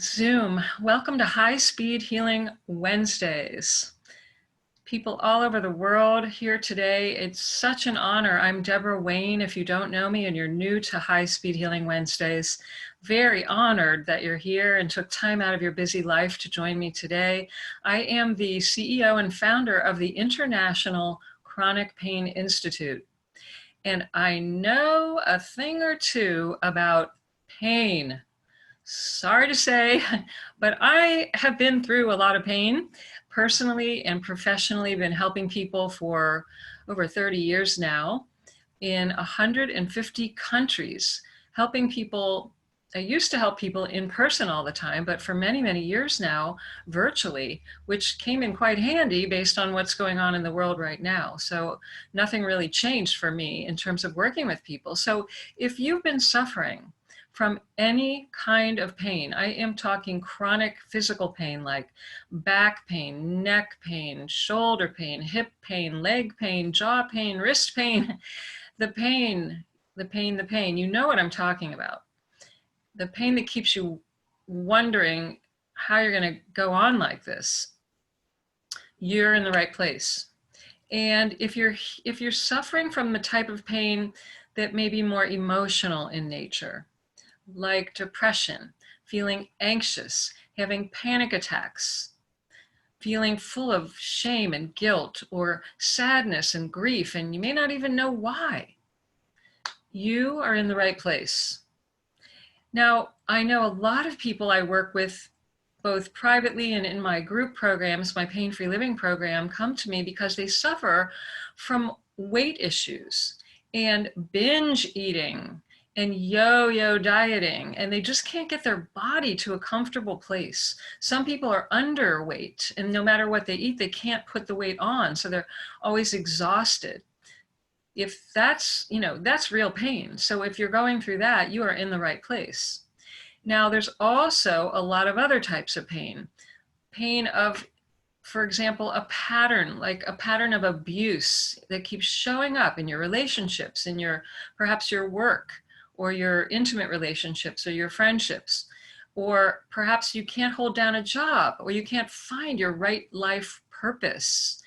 Zoom, welcome to High Speed Healing Wednesdays. People all over the world here today, it's such an honor. I'm Deborah Wayne. If you don't know me and you're new to High Speed Healing Wednesdays, very honored that you're here and took time out of your busy life to join me today. I am the CEO and founder of the International Chronic Pain Institute, and I know a thing or two about pain. Sorry to say, but I have been through a lot of pain personally and professionally. Been helping people for over 30 years now in 150 countries, helping people. I used to help people in person all the time, but for many, many years now, virtually, which came in quite handy based on what's going on in the world right now. So nothing really changed for me in terms of working with people. So if you've been suffering from any kind of pain, I am talking chronic physical pain like back pain, neck pain, shoulder pain, hip pain, leg pain, jaw pain, wrist pain, the pain, you know what I'm talking about. The pain that keeps you wondering how you're going to go on like this. You're in the right place. And if you're suffering from the type of pain that may be more emotional in nature, like depression, feeling anxious, having panic attacks, feeling full of shame and guilt or sadness and grief, and you may not even know why, you are in the right place. Now, I know a lot of people I work with, both privately and in my group programs, my pain-free living program, come to me because they suffer from weight issues and binge eating and yo-yo dieting, and they just can't get their body to a comfortable place. Some people are underweight, and no matter what they eat, they can't put the weight on, so they're always exhausted. If that's, that's real pain. So if you're going through that, you are in the right place. Now, there's also a lot of other types of pain. Pain of, for example, a pattern, like a pattern of abuse that keeps showing up in your relationships, in perhaps your work, or your intimate relationships, or your friendships. Or perhaps you can't hold down a job, or you can't find your right life purpose.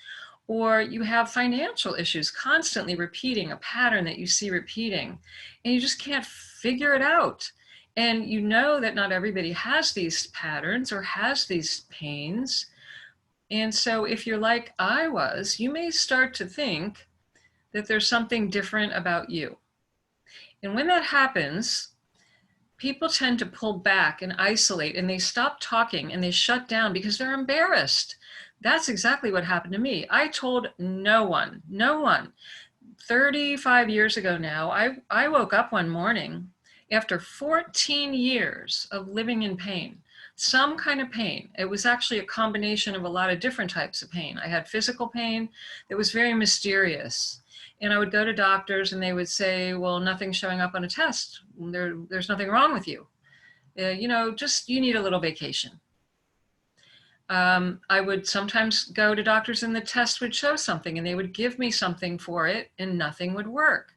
Or you have financial issues, constantly repeating a pattern that you see repeating, and you just can't figure it out. And you know that not everybody has these patterns or has these pains. And so if you're like I was, you may start to think that there's something different about you. And when that happens, people tend to pull back and isolate, and they stop talking and they shut down because they're embarrassed. That's exactly what happened to me. I told no one. 35 years ago now, I woke up one morning after 14 years of living in pain, some kind of pain. It was actually a combination of a lot of different types of pain. I had physical pain that was very mysterious. And I would go to doctors and they would say, well, nothing's showing up on a test. There's nothing wrong with you. Just you need a little vacation. I would sometimes go to doctors and the test would show something and they would give me something for it and nothing would work.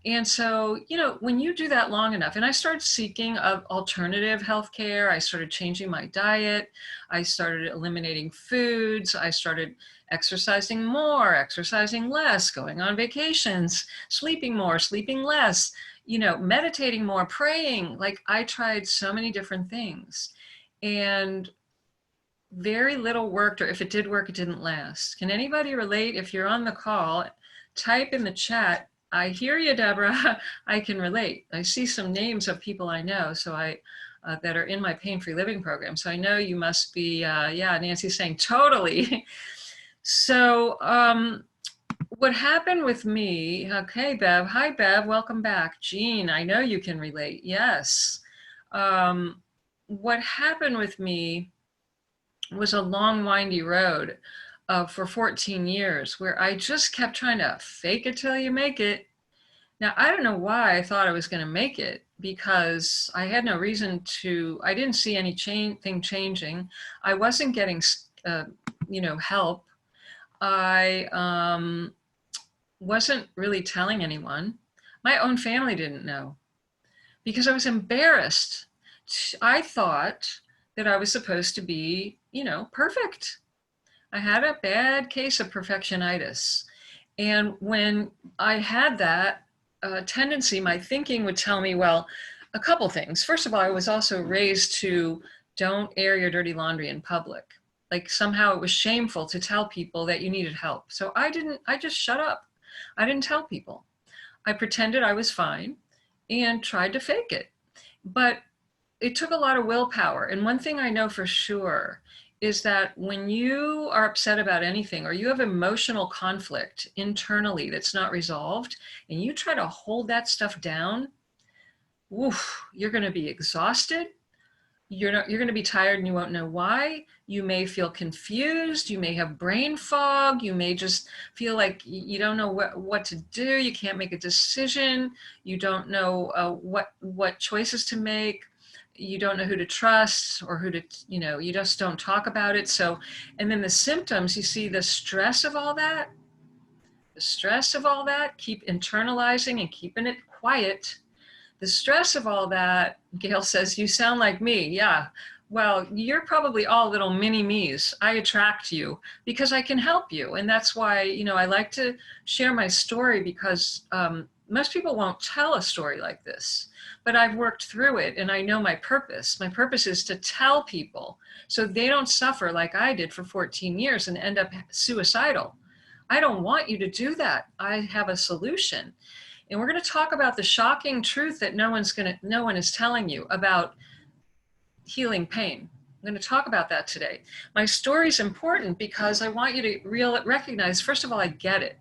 And so, when you do that long enough, and I started seeking alternative healthcare, I started changing my diet, I started eliminating foods, I started exercising more, exercising less, going on vacations, sleeping more, sleeping less, meditating more, praying. Like, I tried so many different things. And very little worked, or if it did work, it didn't last. Can anybody relate? If you're on the call, type in the chat, I hear you, Deborah. I can relate. I see some names of people I know, so that are in my pain-free living program. So I know you must be, yeah, Nancy's saying totally. So what happened with me, okay, Bev. Hi, Bev, welcome back. Jean, I know you can relate, yes. What happened with me was a long, windy road for 14 years where I just kept trying to fake it till you make it. Now, I don't know why I thought I was going to make it, because I had no reason to. I didn't see anything changing. I wasn't getting, help. I wasn't really telling anyone. My own family didn't know because I was embarrassed. I thought that I was supposed to be, perfect. I had a bad case of perfectionitis. And when I had that tendency, my thinking would tell me, well, a couple things. First of all, I was also raised to don't air your dirty laundry in public. Like somehow it was shameful to tell people that you needed help. So I just shut up. I didn't tell people. I pretended I was fine and tried to fake it. But it took a lot of willpower. And one thing I know for sure is that when you are upset about anything or you have emotional conflict internally that's not resolved and you try to hold that stuff down, you're going to be exhausted. You're going to be tired and you won't know why. You may feel confused. You may have brain fog. You may just feel like you don't know what to do. You can't make a decision. You don't know what choices to make. You don't know who to trust or who to, you just don't talk about it. So, and then the symptoms, you see the stress of all that, keep internalizing and keeping it quiet. The stress of all that, Gail says, you sound like me. Yeah. Well, you're probably all little mini me's. I attract you because I can help you. And that's why, I like to share my story because most people won't tell a story like this, but I've worked through it and I know my purpose. My purpose is to tell people so they don't suffer like I did for 14 years and end up suicidal. I don't want you to do that. I have a solution. And we're going to talk about the shocking truth that no one is telling you about healing pain. I'm going to talk about that today. My story is important because I want you to recognize, first of all, I get it.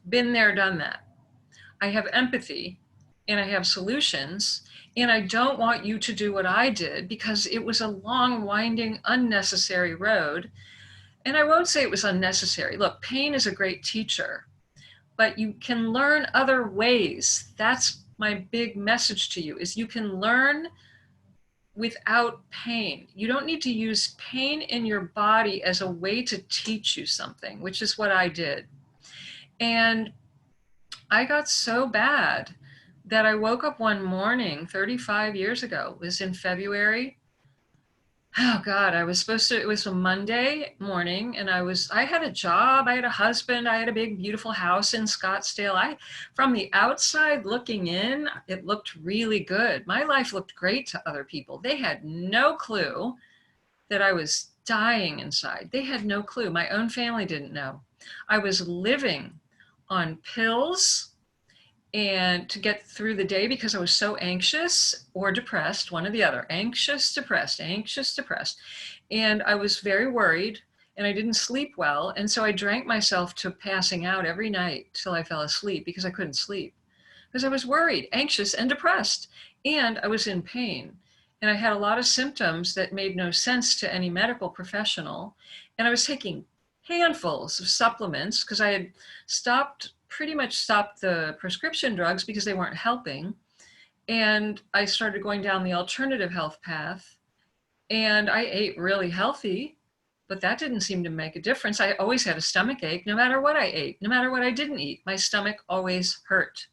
Been there, done that. I have empathy and I have solutions, and I don't want you to do what I did because it was a long, winding, unnecessary road. And I won't say it was unnecessary. Look, pain is a great teacher, but you can learn other ways. That's my big message to you, is you can learn without pain. You don't need to use pain in your body as a way to teach you something, which is what I did. And I got so bad that I woke up one morning 35 years ago. It was in February. Oh God, it was a Monday morning and I had a job, I had a husband, I had a big, beautiful house in Scottsdale. From the outside looking in, it looked really good. My life looked great to other people. They had no clue that I was dying inside. They had no clue. My own family didn't know. I was living on pills and to get through the day because I was so anxious or depressed, one or the other, anxious, depressed. And I was very worried and I didn't sleep well. And so I drank myself to passing out every night till I fell asleep because I couldn't sleep because I was worried, anxious, and depressed. And I was in pain. And I had a lot of symptoms that made no sense to any medical professional. And I was taking handfuls of supplements because I had pretty much stopped the prescription drugs because they weren't helping. And I started going down the alternative health path. And I ate really healthy, but that didn't seem to make a difference. I always had a stomach ache no matter what I ate, no matter what I didn't eat. My stomach always hurt.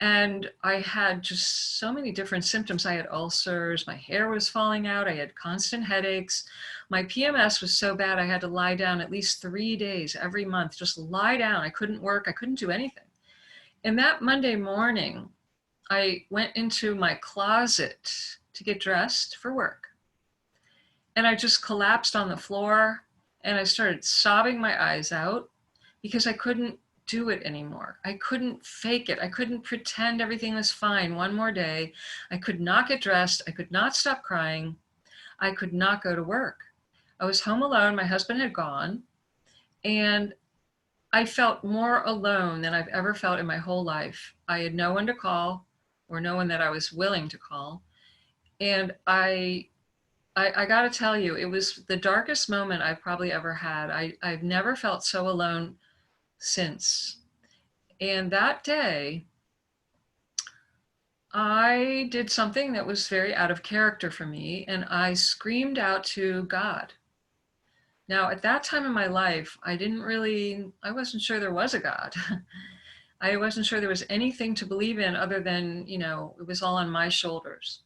And I had just so many different symptoms. I had ulcers, my hair was falling out, I had constant headaches. My PMS was so bad I had to lie down at least 3 days every month, just lie down. I couldn't work, I couldn't do anything. And that Monday morning, I went into my closet to get dressed for work. And I just collapsed on the floor and I started sobbing my eyes out because I couldn't do it anymore. I couldn't fake it. I couldn't pretend everything was fine one more day. I could not get dressed. I could not stop crying. I could not go to work. I was home alone. My husband had gone. And I felt more alone than I've ever felt in my whole life. I had no one to call or no one that I was willing to call. And I got to tell you, it was the darkest moment I've probably ever had. I've never felt so alone since. And that day, I did something that was very out of character for me, and I screamed out to God. Now, at that time in my life, I wasn't sure there was a God. I wasn't sure there was anything to believe in other than, it was all on my shoulders.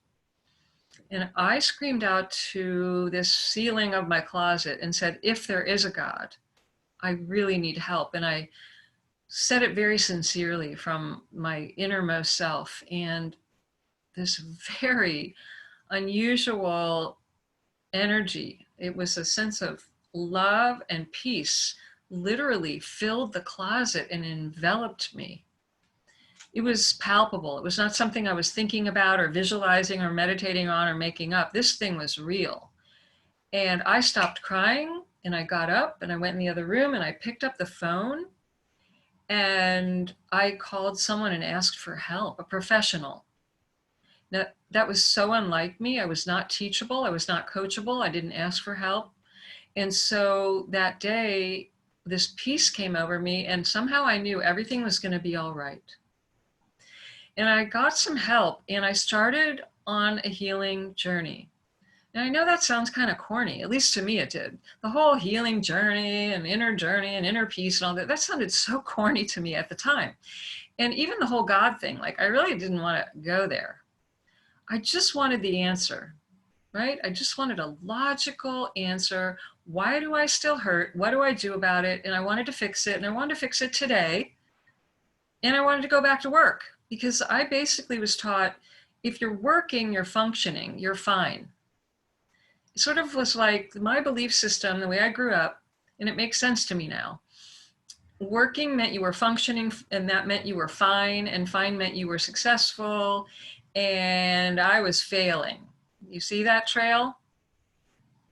And I screamed out to this ceiling of my closet and said, if there is a God, I really need help. And I said it very sincerely from my innermost self. And this very unusual energy, it was a sense of love and peace, literally filled the closet and enveloped me. It was palpable. It was not something I was thinking about or visualizing or meditating on or making up. This thing was real. And I stopped crying and I got up and I went in the other room and I picked up the phone and I called someone and asked for help, a professional. Now, that was so unlike me. I was not teachable. I was not coachable. I didn't ask for help. And so that day, this peace came over me and somehow I knew everything was going to be all right. And I got some help and I started on a healing journey. And I know that sounds kind of corny, at least to me it did. The whole healing journey and inner peace and all that sounded so corny to me at the time. And even the whole God thing, like I really didn't want to go there. I just wanted the answer, right? I just wanted a logical answer. Why do I still hurt? What do I do about it? And I wanted to fix it, and I wanted to fix it today. And I wanted to go back to work because I basically was taught, if you're working, you're functioning, you're fine. It sort of was like my belief system, the way I grew up, and it makes sense to me now. Working meant you were functioning, and that meant you were fine, and fine meant you were successful, and I was failing. You see that trail?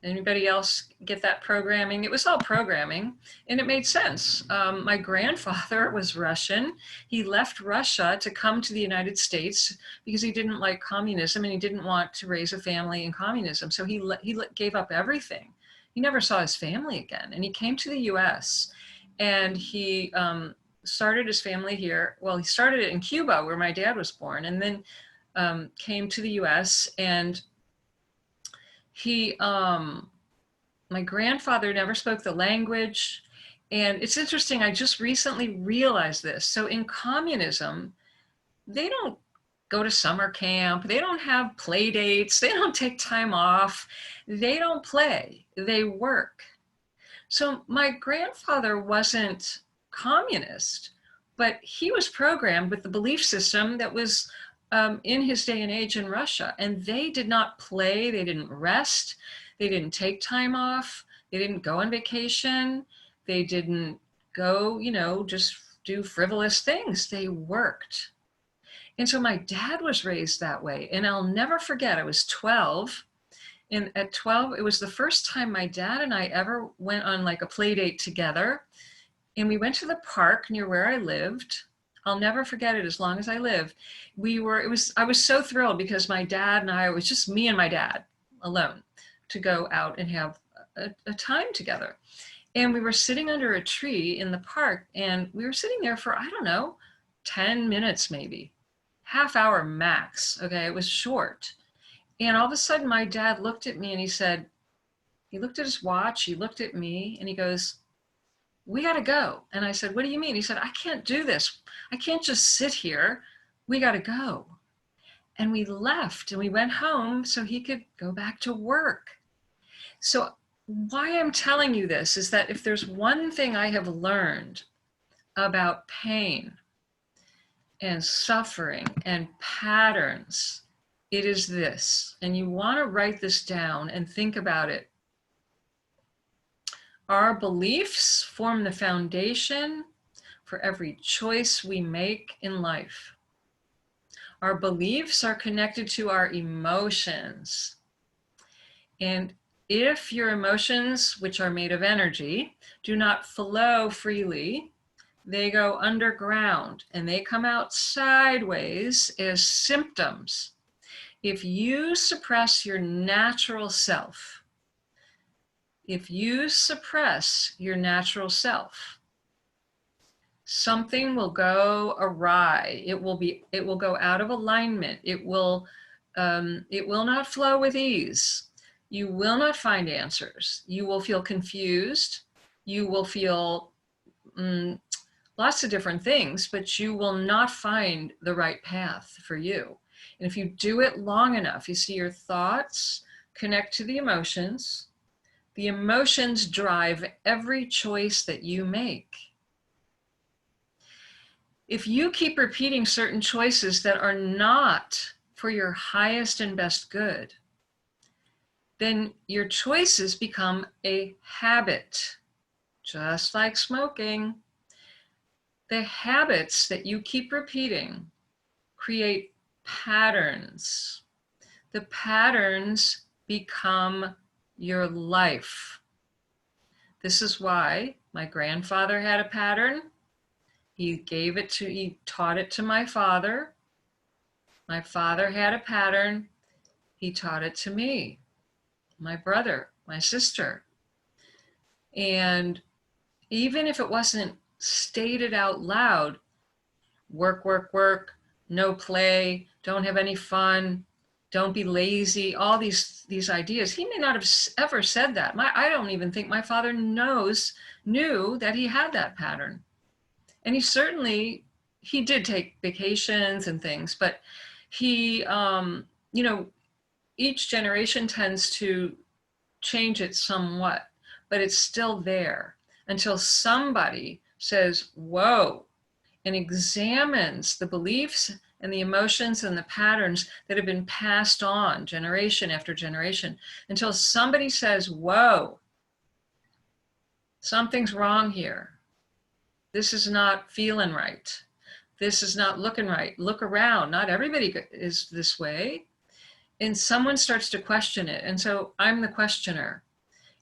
Anybody else get that programming? It was all programming, and it made sense. My grandfather was Russian. He left Russia to come to the United States because he didn't like communism and he didn't want to raise a family in communism. So he gave up everything. He never saw his family again. And he came to the US and he started his family here. Well, he started it in Cuba where my dad was born, and then came to the US. And he, my grandfather never spoke the language. And it's interesting, I just recently realized this. So in communism, they don't go to summer camp. They don't have play dates. They don't take time off. They don't play, they work. So my grandfather wasn't communist, but he was programmed with the belief system that was in his day and age in Russia. And they did not play, they didn't rest, they didn't take time off, they didn't go on vacation, they didn't go, just do frivolous things. They worked. And so my dad was raised that way. And I'll never forget, I was 12. And at 12, it was the first time my dad and I ever went on like a play date together. And we went to the park near where I lived. I'll never forget it as long as I live. I was so thrilled because my dad and I, it was just me and my dad alone to go out and have a time together. And we were sitting under a tree in the park, and we were sitting there for, I don't know, 10 minutes maybe, half hour max. Okay, it was short. And all of a sudden my dad looked at me and he looked at his watch, he looked at me and he goes, "We got to go." And I said, "What do you mean?" He said, "I can't do this. I can't just sit here. We got to go." And we left and we went home so he could go back to work. So why I'm telling you this is that if there's one thing I have learned about pain and suffering and patterns, it is this. And you want to write this down and think about it. Our beliefs form the foundation for every choice we make in life. Our beliefs are connected to our emotions. And if your emotions, which are made of energy, do not flow freely, they go underground and they come out sideways as symptoms. If you suppress your natural self, something will go awry. It will go out of alignment. It will not flow with ease. You will not find answers. You will feel confused. You will feel lots of different things, but you will not find the right path for you. And if you do it long enough, you see your thoughts connect to the emotions. The emotions drive every choice that you make. If you keep repeating certain choices that are not for your highest and best good, then your choices become a habit, just like smoking. The habits that you keep repeating create patterns. The patterns become your life. This is why my grandfather had a pattern. He taught it to my father. My father had a pattern. He taught it to me, my brother, my sister. And even if it wasn't stated out loud, work, work, work, no play, don't have any fun, don't be lazy, all these ideas. He may not have ever said that. I don't even think my father knew that he had that pattern. And he did take vacations and things, but he, each generation tends to change it somewhat, but it's still there until somebody says, whoa, and examines the beliefs and the emotions and the patterns that have been passed on generation after generation, until somebody says, whoa, something's wrong here. This is not feeling right. This is not looking right. Look around. Not everybody is this way. And someone starts to question it. And so I'm the questioner.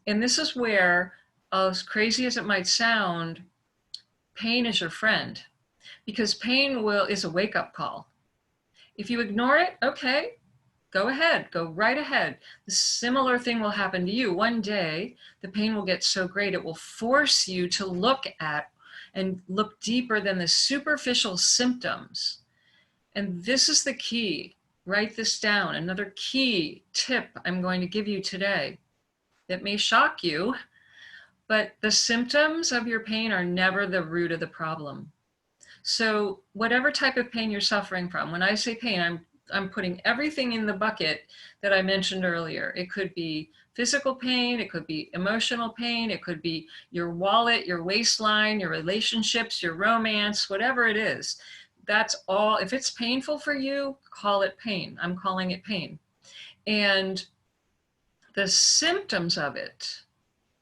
And this is where, as crazy as it might sound, pain is your friend. Because pain is a wake-up call. If you ignore it, okay, go ahead, go right ahead. The similar thing will happen to you. One day, the pain will get so great, it will force you to look at and look deeper than the superficial symptoms. And this is the key. Write this down. Another key tip I'm going to give you today that may shock you, but the symptoms of your pain are never the root of the problem. So whatever type of pain you're suffering from, when I say pain, I'm putting everything in the bucket that I mentioned earlier. It could be physical pain, it could be emotional pain, it could be your wallet, your waistline, your relationships, your romance, whatever it is. That's all. If it's painful for you, call it pain. I'm calling it pain. And the symptoms of it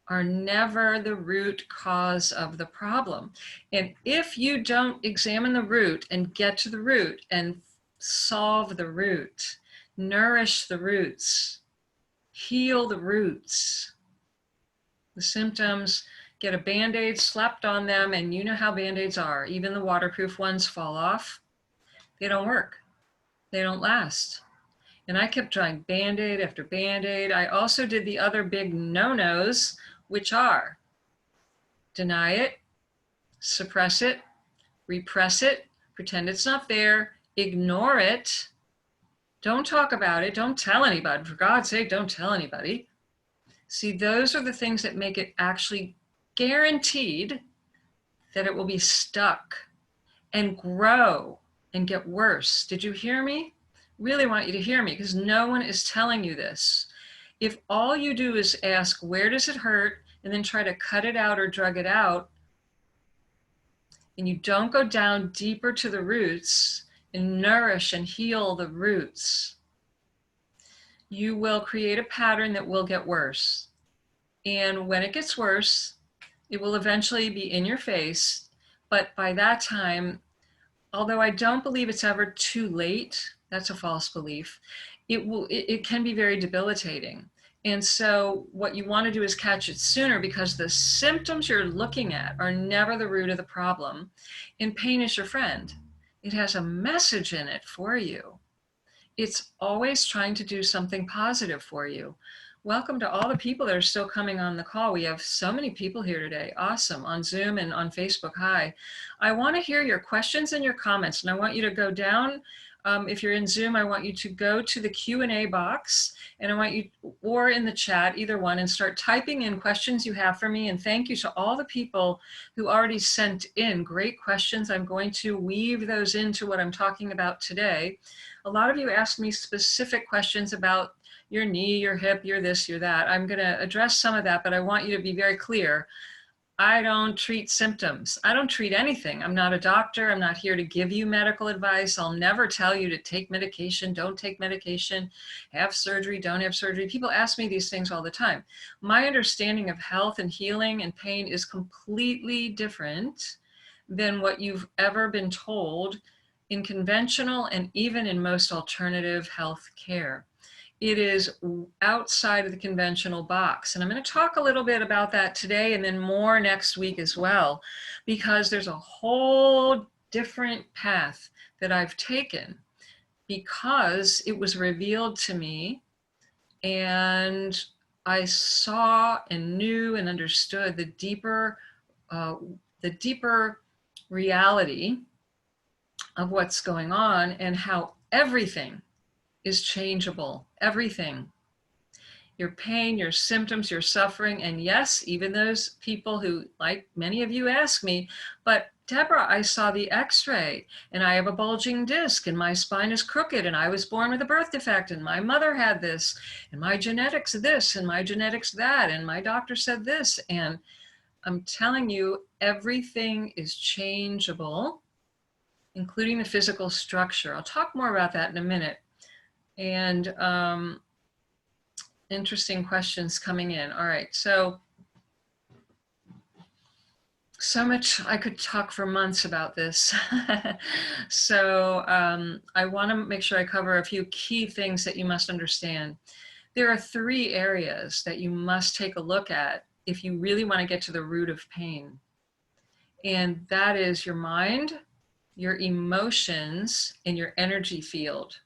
are never the root cause of the problem. And if you don't examine the root and get to the root and solve the root, nourish the roots, heal the roots, the symptoms get a Band-Aid slapped on them, and you know how Band-Aids are. Even the waterproof ones fall off. They don't work. They don't last. And I kept trying Band-Aid after Band-Aid. I also did the other big no-nos, which are deny it, suppress it, repress it, pretend it's not there, ignore it, don't talk about it, don't tell anybody. For God's sake, don't tell anybody. See, those are the things that make it actually guaranteed that it will be stuck and grow and get worse. Did you hear me? Really want you to hear me, because no one is telling you this. If all you do is ask, where does it hurt, and then try to cut it out or drug it out, and you don't go down deeper to the roots and nourish and heal the roots, you will create a pattern that will get worse. And when it gets worse, it will eventually be in your face. But by that time, although I don't believe it's ever too late, that's a false belief, it can be very debilitating. And so what you want to do is catch it sooner, because the symptoms you're looking at are never the root of the problem. And pain is your friend. It has a message in it for you. It's always trying to do something positive for you. Welcome to all the people that are still coming on the call. We have so many people here today. Awesome. On Zoom and on Facebook. Hi. I want to hear your questions and your comments, and I want you to go down. If you're in Zoom, I want you to go to the Q&A box, and I want you, or in the chat, either one, and start typing in questions you have for me. And thank you to all the people who already sent in great questions. I'm going to weave those into what I'm talking about today. A lot of you asked me specific questions about your knee, your hip, your this, your that. I'm going to address some of that, but I want you to be very clear. I don't treat symptoms. I don't treat anything. I'm not a doctor. I'm not here to give you medical advice. I'll never tell you to take medication, don't take medication, have surgery, don't have surgery. People ask me these things all the time. My understanding of health and healing and pain is completely different than what you've ever been told in conventional and even in most alternative health care. It is outside of the conventional box. And I'm going to talk a little bit about that today and then more next week as well, because there's a whole different path that I've taken because it was revealed to me and I saw and knew and understood the deeper reality of what's going on and how everything is changeable, everything. Your pain, your symptoms, your suffering, and yes, even those people who, like many of you ask me, but Deborah, I saw the x-ray and I have a bulging disc and my spine is crooked and I was born with a birth defect and my mother had this and my genetics this and my genetics that and my doctor said this. And I'm telling you, everything is changeable, including the physical structure. I'll talk more about that in a minute. And interesting questions coming in. All right, so much, I could talk for months about this. So I want to make sure I cover a few key things that you must understand. There are 3 areas that you must take a look at if you really want to get to the root of pain. And that is your mind, your emotions, and your energy field.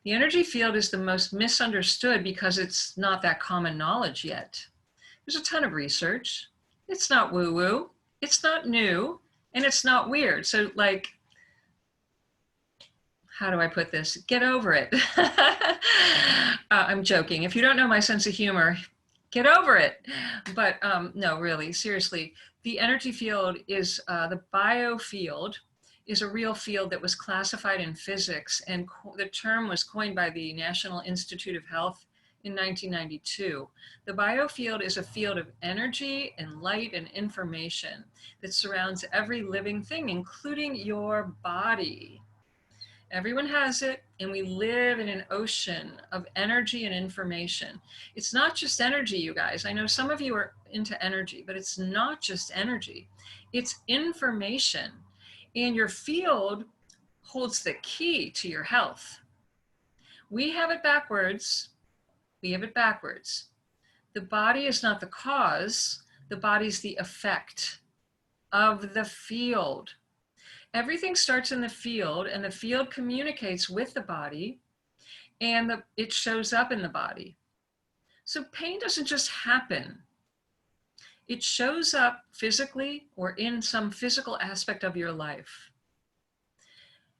The energy field is the most misunderstood because it's not that common knowledge yet. There's a ton of research. It's not woo-woo, it's not new, and it's not weird. So like, how do I put this? Get over it. I'm joking. If you don't know my sense of humor, get over it. But no, really, seriously, the energy field is the biofield is a real field that was classified in physics, and the term was coined by the National Institute of Health in 1992. The biofield is a field of energy and light and information that surrounds every living thing, including your body. Everyone has it, and we live in an ocean of energy and information. It's not just energy, you guys. I know some of you are into energy, but it's not just energy. It's information. And your field holds the key to your health. We have it backwards. We have it backwards. The body is not the cause. The body's the effect of the field. Everything starts in the field, and the field communicates with the body, and it shows up in the body. So pain doesn't just happen. It shows up physically or in some physical aspect of your life.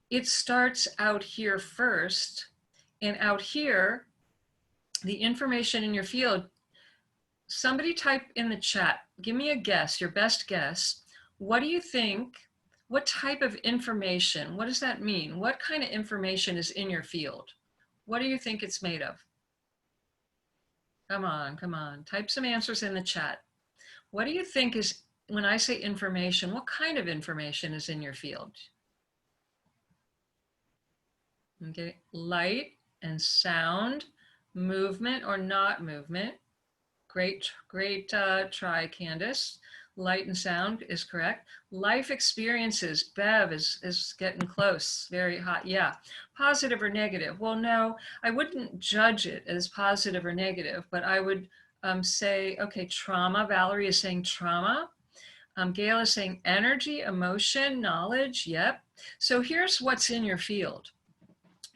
It starts out here first, and out here, the information in your field, somebody type in the chat, give me a guess, your best guess. What do you think, what type of information, what does that mean? What kind of information is in your field? What do you think it's made of? Come on, type some answers in the chat. What do you think is, when I say information, what kind of information is in your field? Okay, light and sound, movement or not movement. Great try, Candace. Light and sound is correct. Life experiences, Bev is getting close, very hot. Yeah, positive or negative? Well, no, I wouldn't judge it as positive or negative, but I would say, okay, trauma. Valerie is saying trauma. Gail is saying energy, emotion, knowledge. Yep. So here's what's in your field.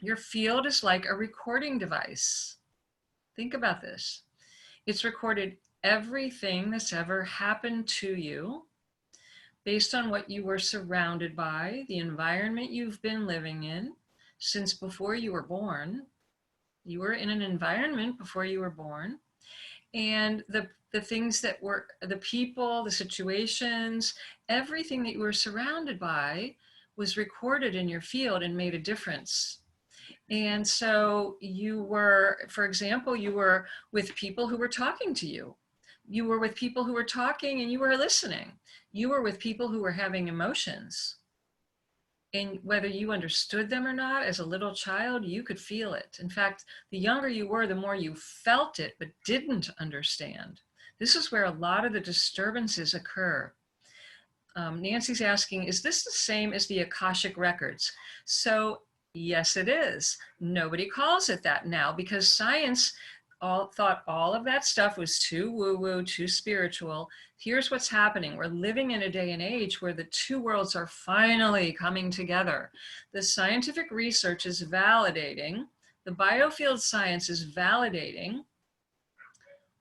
Your field is like a recording device. Think about this. It's recorded everything that's ever happened to you based on what you were surrounded by, the environment you've been living in since before you were born. You were in an environment before you were born. And the things that were, the people, the situations, everything that you were surrounded by was recorded in your field and made a difference. And so you were, for example, you were with people who were talking to you. You were with people who were talking and you were listening. You were with people who were having emotions. And whether you understood them or not, as a little child, you could feel it. In fact, the younger you were, the more you felt it, but didn't understand. This is where a lot of the disturbances occur. Nancy's asking, is this the same as the Akashic Records? So yes, it is. Nobody calls it that now because science thought all of that stuff was too woo-woo, too spiritual. Here's what's happening. We're living in a day and age where the two worlds are finally coming together. The scientific research is validating, the biofield science is validating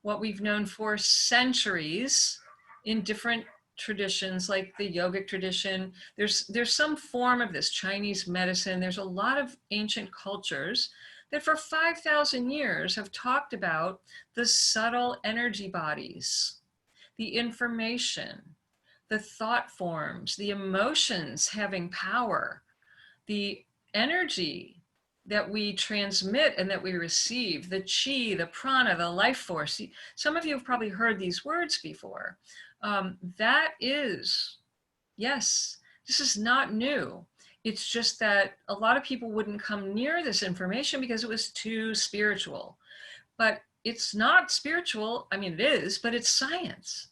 what we've known for centuries in different traditions, like the yogic tradition. There's some form of this Chinese medicine. There's a lot of ancient cultures that for 5,000 years have talked about the subtle energy bodies, the information, the thought forms, the emotions having power, the energy that we transmit and that we receive, the chi, the prana, the life force. Some of you have probably heard these words before. That is, yes, this is not new. It's just that a lot of people wouldn't come near this information because it was too spiritual. But it's not spiritual. I mean, it is, but it's science.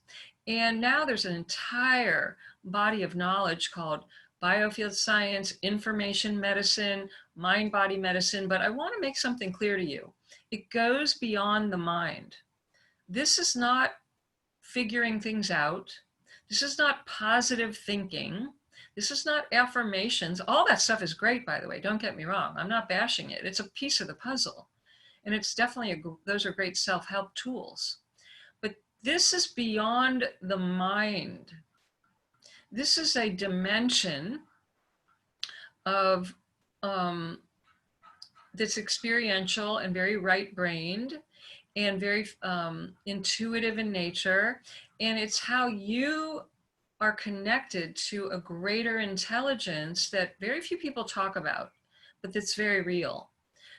And now there's an entire body of knowledge called biofield science, information medicine, mind-body medicine. But I want to make something clear to you. It goes beyond the mind. This is not figuring things out. This is not positive thinking. This is not affirmations. All that stuff is great, by the way. Don't get me wrong. I'm not bashing it. It's a piece of the puzzle. And it's definitely, those are great self-help tools. But this is beyond the mind. This is a dimension of that's experiential and very right-brained and very intuitive in nature. And it's how you are connected to a greater intelligence that very few people talk about, but that's very real.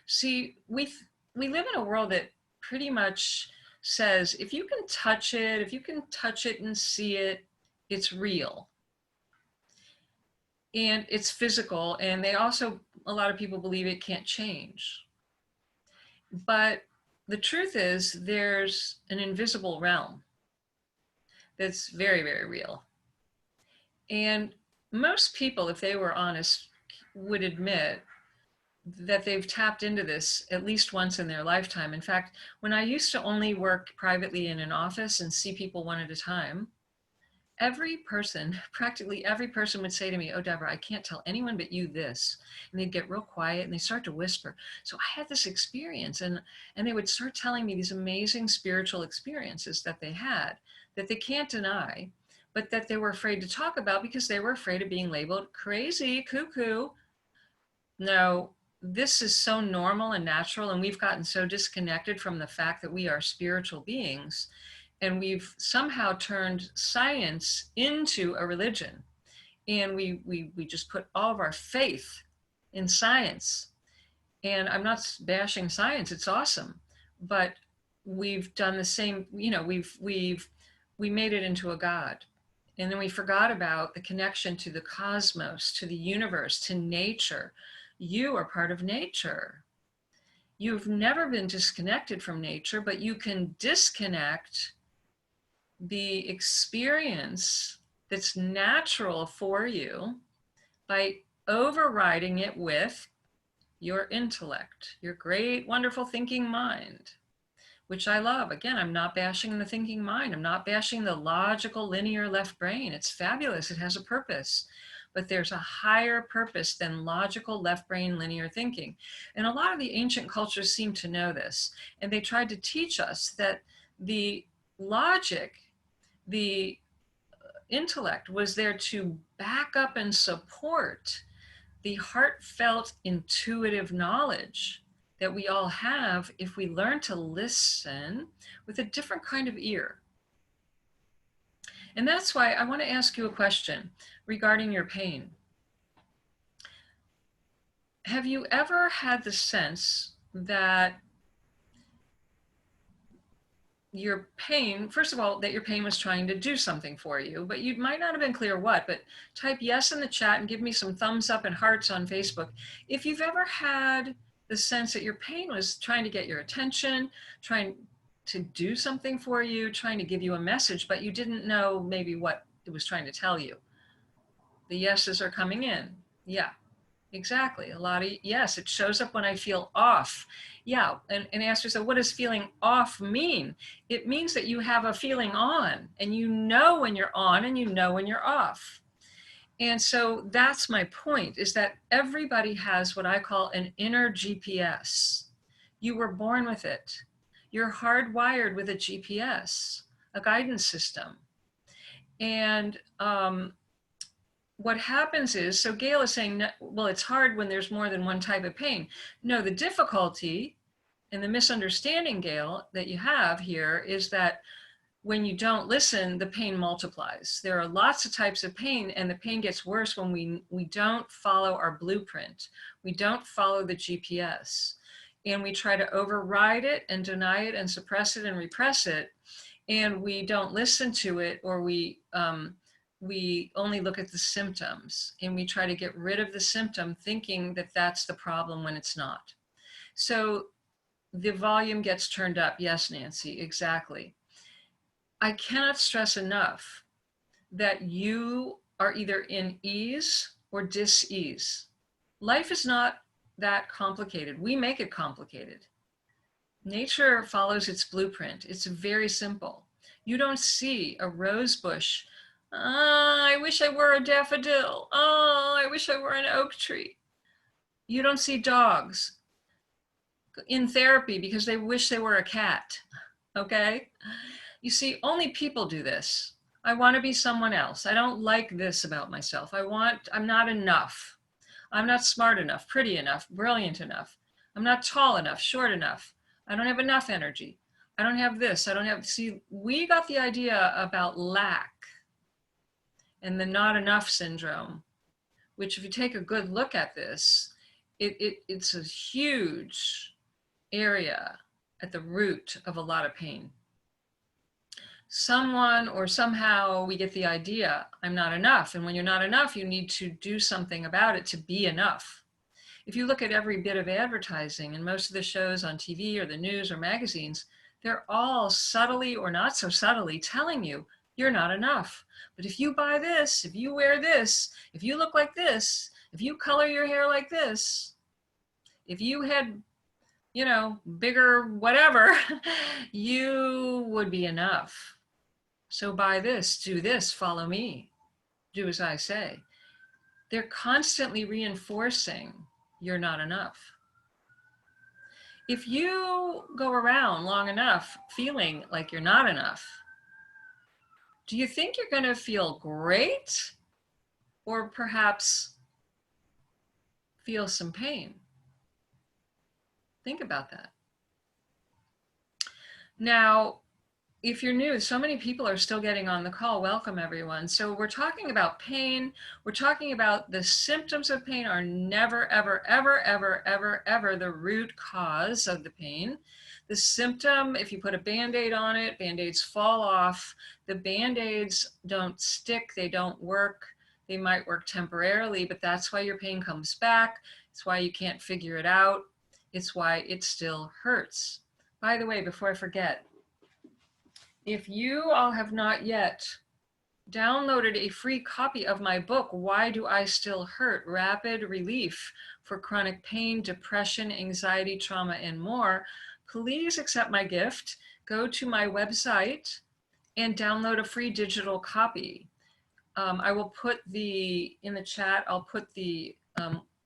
See, we live in a world that pretty much says, if you can touch it and see it, it's real. And it's physical. And they also, a lot of people believe it can't change. But the truth is there's an invisible realm that's very, very real. And most people, if they were honest, would admit that they've tapped into this at least once in their lifetime. In fact, when I used to only work privately in an office and see people one at a time, every person, practically every person would say to me, "Oh, Deborah, I can't tell anyone but you this." And they'd get real quiet and they start to whisper. So I had this experience and they would start telling me these amazing spiritual experiences that they had, that they can't deny, but that they were afraid to talk about because they were afraid of being labeled crazy, cuckoo. No, this is so normal and natural, and we've gotten so disconnected from the fact that we are spiritual beings, and we've somehow turned science into a religion, and we just put all of our faith in science. And I'm not bashing science, it's awesome, but we've done the same, we made it into a god. And then we forgot about the connection to the cosmos, to the universe, to nature. You are part of nature. You've never been disconnected from nature, but you can disconnect the experience that's natural for you by overriding it with your intellect, your great, wonderful thinking mind, which I love. Again, I'm not bashing the thinking mind. I'm not bashing the logical, linear left brain. It's fabulous. It has a purpose. But there's a higher purpose than logical left brain linear thinking. And a lot of the ancient cultures seem to know this. And they tried to teach us that the logic, the intellect was there to back up and support the heartfelt, intuitive knowledge that we all have if we learn to listen with a different kind of ear. And that's why I want to ask you a question regarding your pain. have you ever had the sense that your pain, first of all, that your pain was trying to do something for you, but you might not have been clear what, but type yes in the chat and give me some thumbs up and hearts on Facebook. If you've ever had the sense that your pain was trying to get your attention, trying to do something for you, trying to give you a message, but you didn't know maybe what it was trying to tell you. The yeses are coming in. Yeah. Exactly. A lot of, yes, it shows up when I feel off. Yeah. And Esther said, what does feeling off mean? It means that you have a feeling on, and you know when you're on and you know when you're off. And so that's my point, is that everybody has what I call an inner GPS. You were born with it. You're hardwired with a GPS, a guidance system. And what happens is, so Gail is saying, well, it's hard when there's more than one type of pain. No, the difficulty and the misunderstanding, Gail, that you have here is that when you don't listen, the pain multiplies. There are lots of types of pain, and the pain gets worse when we don't follow our blueprint. We don't follow the GPS, and we try to override it and deny it and suppress it and repress it, and we don't listen to it, or we only look at the symptoms, and we try to get rid of the symptom thinking that that's the problem when it's not. So the volume gets turned up. Yes, Nancy, exactly. I cannot stress enough that you are either in ease or dis-ease. Life is not that complicated. We make it complicated. Nature follows its blueprint. It's very simple. You don't see a rose bush. I wish I were a daffodil. Oh, I wish I were an oak tree. You don't see dogs in therapy because they wish they were a cat, okay? You see, only people do this. I want to be someone else. I don't like this about myself. I'm not enough. I'm not smart enough, pretty enough, brilliant enough. I'm not tall enough, short enough. I don't have enough energy. I don't have this. I don't have, see, we got the idea about lack and the not enough syndrome, which if you take a good look at this, it's a huge area at the root of a lot of pain. Someone or somehow we get the idea, I'm not enough. And when you're not enough, you need to do something about it to be enough. If you look at every bit of advertising and most of the shows on TV or the news or magazines, they're all subtly or not so subtly telling you you're not enough. But if you buy this, if you wear this, if you look like this, if you color your hair like this, if you had, you know, bigger whatever, you would be enough. So buy this, do this, follow me, do as I say. They're constantly reinforcing you're not enough. If you go around long enough feeling like you're not enough, do you think you're going to feel great or perhaps feel some pain? Think about that. Now, if you're new, so many people are still getting on the call. Welcome, everyone. So we're talking about pain. We're talking about the symptoms of pain are never, ever, ever, ever, ever, ever the root cause of the pain. The symptom, if you put a Band-Aid on it, Band-Aids fall off. The Band-Aids don't stick. They don't work. They might work temporarily, but that's why your pain comes back. It's why you can't figure it out. It's why it still hurts. By the way, before I forget, if you all have not yet downloaded a free copy of my book, Why Do I Still Hurt? Rapid Relief for Chronic Pain, Depression, Anxiety, Trauma, and More, please accept my gift. Go to my website and download a free digital copy. I will put in the chat, I'll put the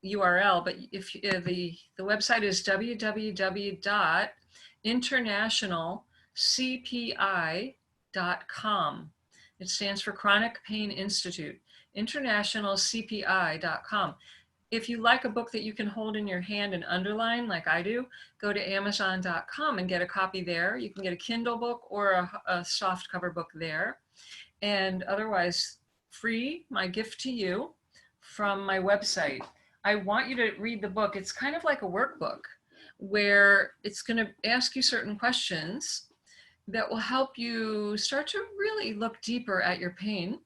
URL, but if the website is www.internationalcpi.com. It stands for Chronic Pain Institute, internationalcpi.com. If you like a book that you can hold in your hand and underline like I do, go to amazon.com and get a copy there. You can get a Kindle book or a soft cover book there. And otherwise, free, my gift to you from my website. I want you to read the book. It's kind of like a workbook where it's going to ask you certain questions that will help you start to really look deeper at your pain,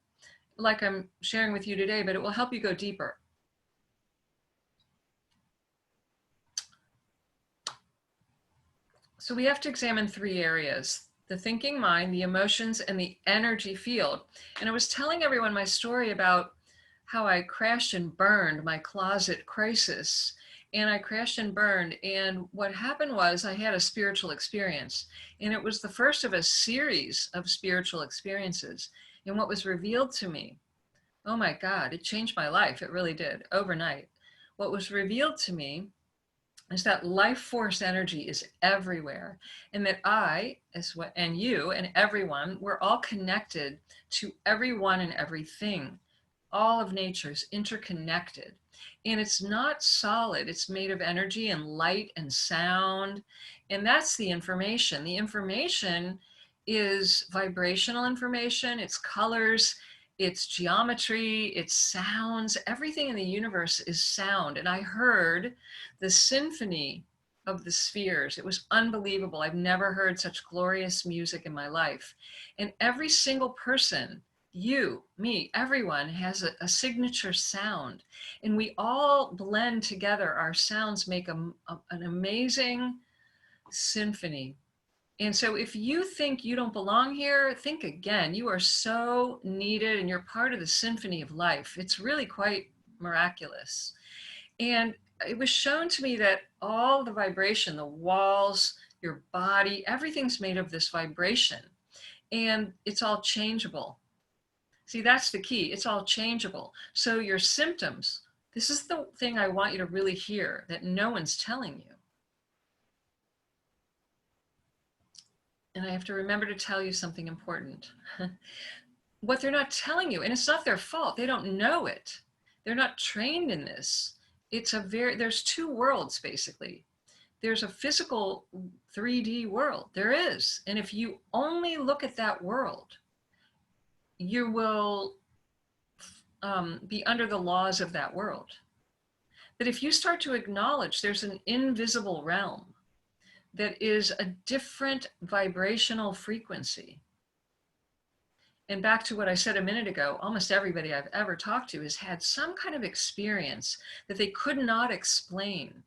like I'm sharing with you today, but it will help you go deeper. So we have to examine 3 areas: the thinking mind, the emotions, and the energy field. And I was telling everyone my story about how I crashed and burned my closet crisis. And I crashed and burned. And what happened was I had a spiritual experience. And it was the first of a series of spiritual experiences. And what was revealed to me, oh my God, it changed my life. It really did, overnight. What was revealed to me is that life force energy is everywhere, and that I, and you and everyone, we're all connected to everyone and everything. All of nature is interconnected, and it's not solid. It's made of energy and light and sound, and that's the information. The information is vibrational information. It's colors, it's geometry, it's sounds. Everything in the universe is sound. And I heard the symphony of the spheres. It was unbelievable. I've never heard such glorious music in my life. And every single person, you, me, everyone has a signature sound. And we all blend together. Our sounds make an amazing symphony. And so if you think you don't belong here, think again. You are so needed and you're part of the symphony of life. It's really quite miraculous. And it was shown to me that all the vibration, the walls, your body, everything's made of this vibration, and it's all changeable. See, that's the key. It's all changeable. So your symptoms, this is the thing I want you to really hear that no one's telling you. And I have to remember to tell you something important. What they're not telling you, and it's not their fault, they don't know it. They're not trained in this. There's 2 worlds basically. There's a physical 3D world, there is. And if you only look at that world, you will be under the laws of that world. But if you start to acknowledge there's an invisible realm that is a different vibrational frequency. And back to what I said a minute ago, almost everybody I've ever talked to has had some kind of experience that they could not explain,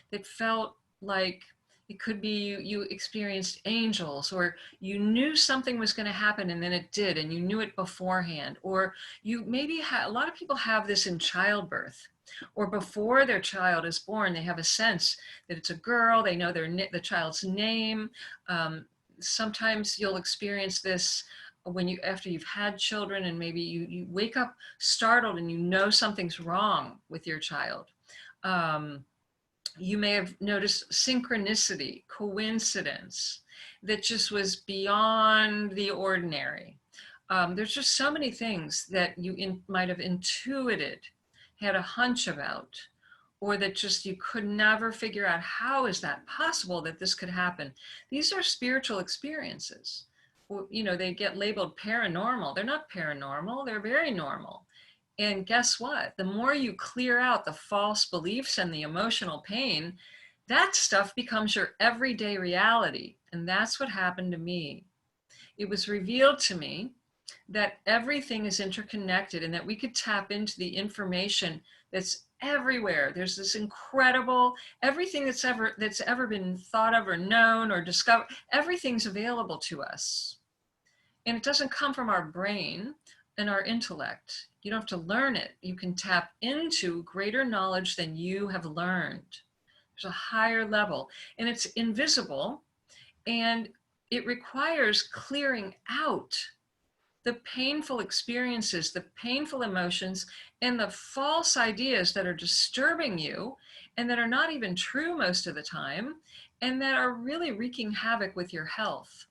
that felt like it could be you experienced angels, or you knew something was going to happen and then it did, and you knew it beforehand. Or you maybe a lot of people have this in childbirth, or before their child is born, they have a sense that it's a girl, they know the child's name. Sometimes you'll experience this after you've had children, and maybe you wake up startled and you know something's wrong with your child. You may have noticed synchronicity, coincidence, that just was beyond the ordinary. There's just so many things that you might have intuited, had a hunch about, or that just you could never figure out, how is that possible that this could happen? These are spiritual experiences. You know, they get labeled paranormal. They're not paranormal, they're very normal. And guess what? The more you clear out the false beliefs and the emotional pain, that stuff becomes your everyday reality. And that's what happened to me. It was revealed to me that everything is interconnected and that we could tap into the information that's everywhere. There's this incredible, everything that's ever been thought of or known or discovered, everything's available to us. And it doesn't come from our brain and our intellect. You don't have to learn it. You can tap into greater knowledge than you have learned. There's a higher level, and it's invisible, and it requires clearing out the painful experiences, the painful emotions, and the false ideas that are disturbing you and that are not even true most of the time, and that are really wreaking havoc with your health.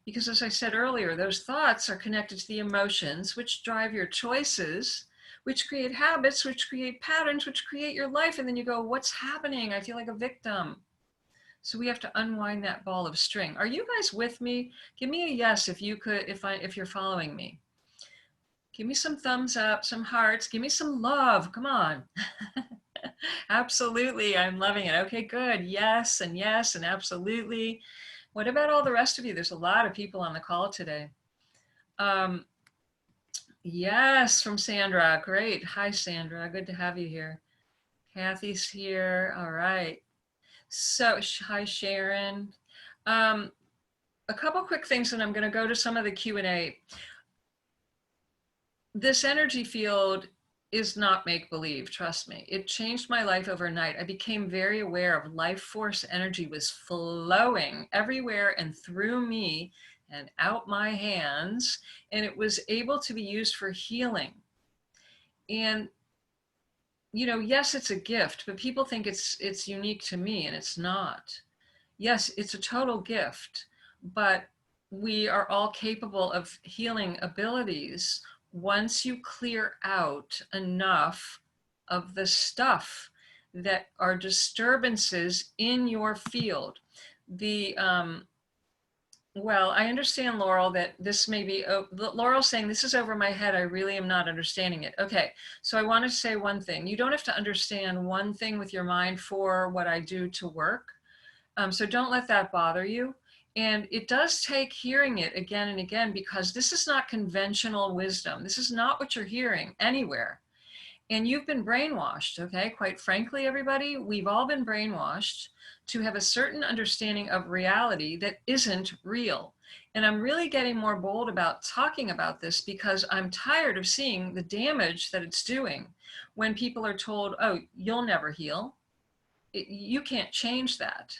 Because as I said earlier, those thoughts are connected to the emotions, which drive your choices, which create habits, which create patterns, which create your life. And then you go, what's happening? I feel like a victim. So we have to unwind that ball of string. Are you guys with me? Give me a yes if you could, if you're following me. Give me some thumbs up, some hearts, give me some love, come on. Absolutely. I'm loving it. Okay, good. Yes, and absolutely. What about all the rest of you? There's a lot of people on the call today. Um, yes, from Sandra. Great. Hi, Sandra. Good to have you here. Kathy's here. All right. So, hi, Sharon. Um, a couple quick things, and I'm going to go to some of the Q&A. This energy field is not make-believe, trust me. It changed my life overnight. I became very aware of life force energy was flowing everywhere and through me and out my hands, and it was able to be used for healing. And yes, it's a gift, but people think it's unique to me, and it's not. Yes, it's a total gift, but we are all capable of healing abilities once you clear out enough of the stuff that are disturbances in your field. Well, I understand, Laurel, that this may be, Laurel's saying this is over my head. I really am not understanding it. Okay, so I want to say one thing. You don't have to understand one thing with your mind for what I do to work. So don't let that bother you. And it does take hearing it again and again, because this is not conventional wisdom. This is not what you're hearing anywhere. And you've been brainwashed, okay? Quite frankly, everybody, we've all been brainwashed to have a certain understanding of reality that isn't real. And I'm really getting more bold about talking about this because I'm tired of seeing the damage that it's doing when people are told, oh, you'll never heal. You can't change that.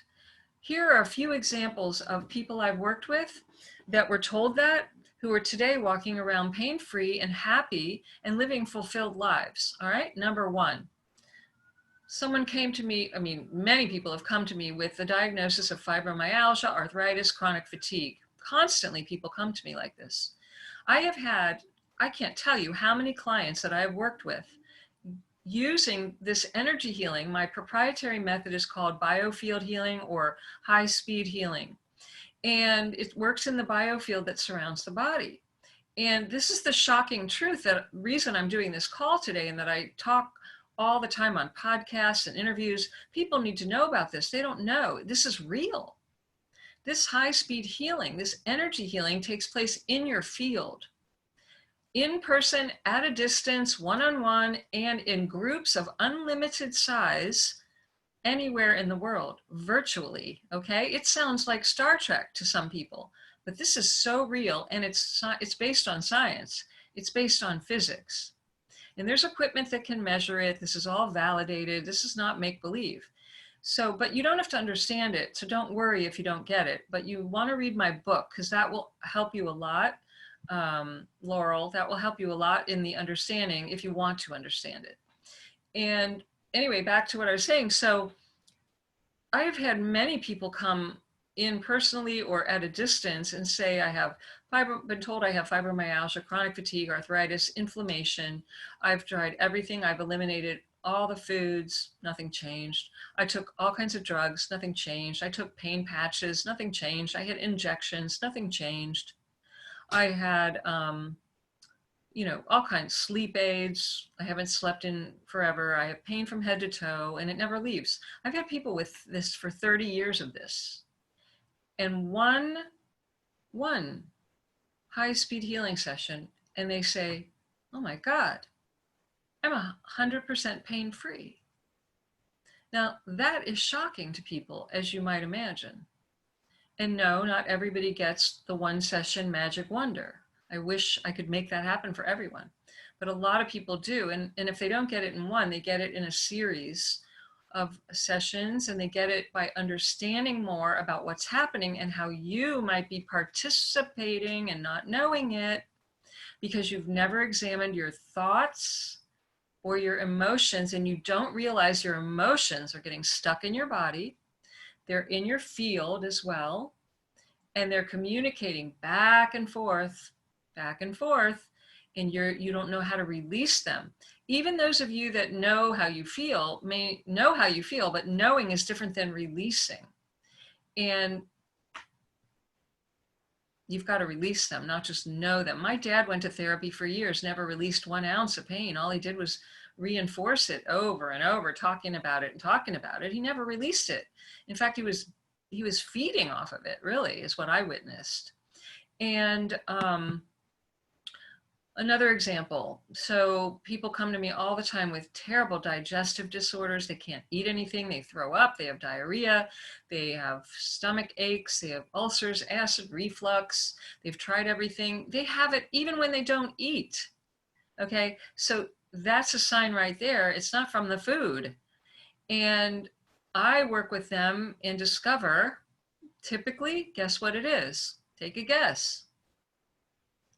Here are a few examples of people I've worked with that were told that, who are today walking around pain-free and happy and living fulfilled lives. All right, number one, someone came to me, many people have come to me with the diagnosis of fibromyalgia, arthritis, chronic fatigue. Constantly people come to me like this. I can't tell you how many clients that I have worked with using this energy healing. My proprietary method is called biofield healing or high-speed healing. And it works in the biofield that surrounds the body. And this is the shocking truth, that reason I'm doing this call today and that I talk all the time on podcasts and interviews. People need to know about this. They don't know. This is real. This high-speed healing, this energy healing takes place in your field. In person, at a distance, one-on-one, and in groups of unlimited size, anywhere in the world, virtually, okay? It sounds like Star Trek to some people, but this is so real, and it's based on science. It's based on physics. And there's equipment that can measure it. This is all validated. This is not make-believe. So, but you don't have to understand it, so don't worry if you don't get it. But you want to read my book, because that will help you a lot. Laurel, that will help you a lot in the understanding if you want to understand it. And anyway, back to what I was saying. So I have had many people come in personally or at a distance and say, been told I have fibromyalgia, chronic fatigue, arthritis, inflammation. I've tried everything. I've eliminated all the foods, nothing changed. I took all kinds of drugs, nothing changed. I took pain patches, nothing changed. I had injections, nothing changed. I had, all kinds of sleep aids. I haven't slept in forever. I have pain from head to toe, and it never leaves. I've had people with this for 30 years of this. And one high-speed healing session, and they say, oh my God, I'm 100% pain-free. Now, that is shocking to people, as you might imagine. And no, not everybody gets the one session magic wonder. I wish I could make that happen for everyone, but a lot of people do. And if they don't get it in one, they get it in a series of sessions, and they get it by understanding more about what's happening and how you might be participating and not knowing it because you've never examined your thoughts or your emotions, and you don't realize your emotions are getting stuck in your body. They're in your field as well, and they're communicating back and forth, and you don't know how to release them. Even those of you that know how you feel may know how you feel, but knowing is different than releasing. And you've got to release them, not just know them. My dad went to therapy for years, never released 1 ounce of pain. All he did was reinforce it over and over, talking about it and talking about it. He never released it. In fact, he was feeding off of it, really, is what I witnessed. And another example. So people come to me all the time with terrible digestive disorders. They can't eat anything. They throw up. They have diarrhea. They have stomach aches. They have ulcers, acid reflux. They've tried everything. They have it even when they don't eat. Okay. So that's a sign right there. It's not from the food. And I work with them and discover, typically, guess what it is? Take a guess.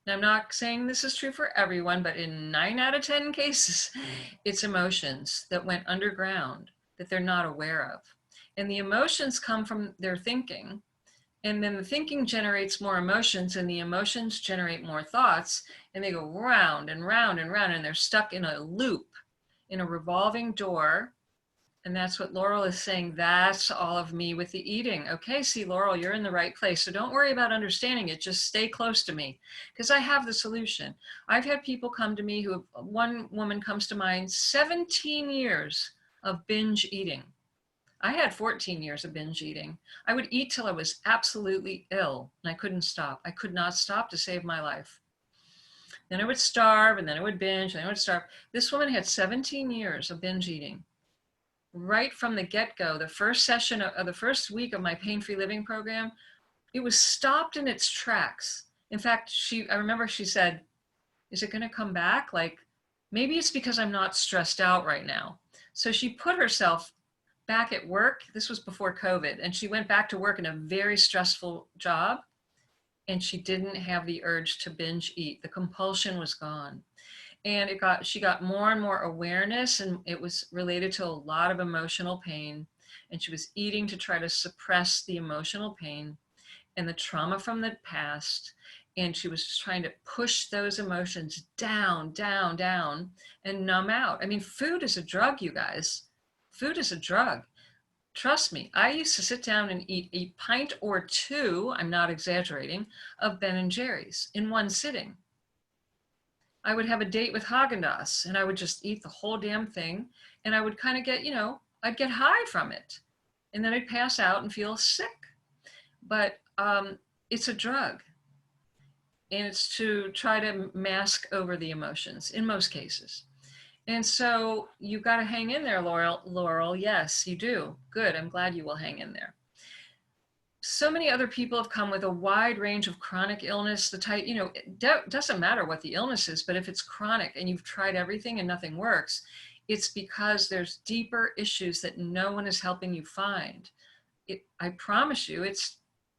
Now, I'm not saying this is true for everyone, but in 9 out of 10 cases, it's emotions that went underground that they're not aware of. And the emotions come from their thinking. And then the thinking generates more emotions, and the emotions generate more thoughts. And they go round and round and round, and they're stuck in a loop, in a revolving door. And that's what Laurel is saying. That's all of me with the eating. Okay, see, Laurel, you're in the right place. So don't worry about understanding it. Just stay close to me because I have the solution. I've had people come to me one woman comes to mind, 17 years of binge eating. I had 14 years of binge eating. I would eat till I was absolutely ill and I couldn't stop. I could not stop to save my life. Then I would starve and then I would binge and then I would starve. This woman had 17 years of binge eating. Right from the get-go, the first session of the first week of my pain-free living program, it was stopped in its tracks. In fact, I remember she said, is it going to come back? Like, maybe it's because I'm not stressed out right now. So she put herself back at work. This was before COVID. And she went back to work in a very stressful job. And she didn't have the urge to binge eat. The compulsion was gone. And she got more and more awareness, and it was related to a lot of emotional pain. And she was eating to try to suppress the emotional pain and the trauma from the past. And she was just trying to push those emotions down, down, down, and numb out. I mean, food is a drug, you guys. Food is a drug. Trust me, I used to sit down and eat a pint or two, I'm not exaggerating, of Ben & Jerry's in one sitting. I would have a date with Haagen-Dazs and I would just eat the whole damn thing. And I would kind of get, I'd get high from it. And then I'd pass out and feel sick. But it's a drug. And it's to try to mask over the emotions in most cases. And so you got to hang in there, Laurel. Yes, you do. Good. I'm glad you will hang in there. So many other people have come with a wide range of chronic illness. The type, it doesn't matter what the illness is, but if it's chronic and you've tried everything and nothing works, it's because there's deeper issues that no one is helping you find. I promise you, it's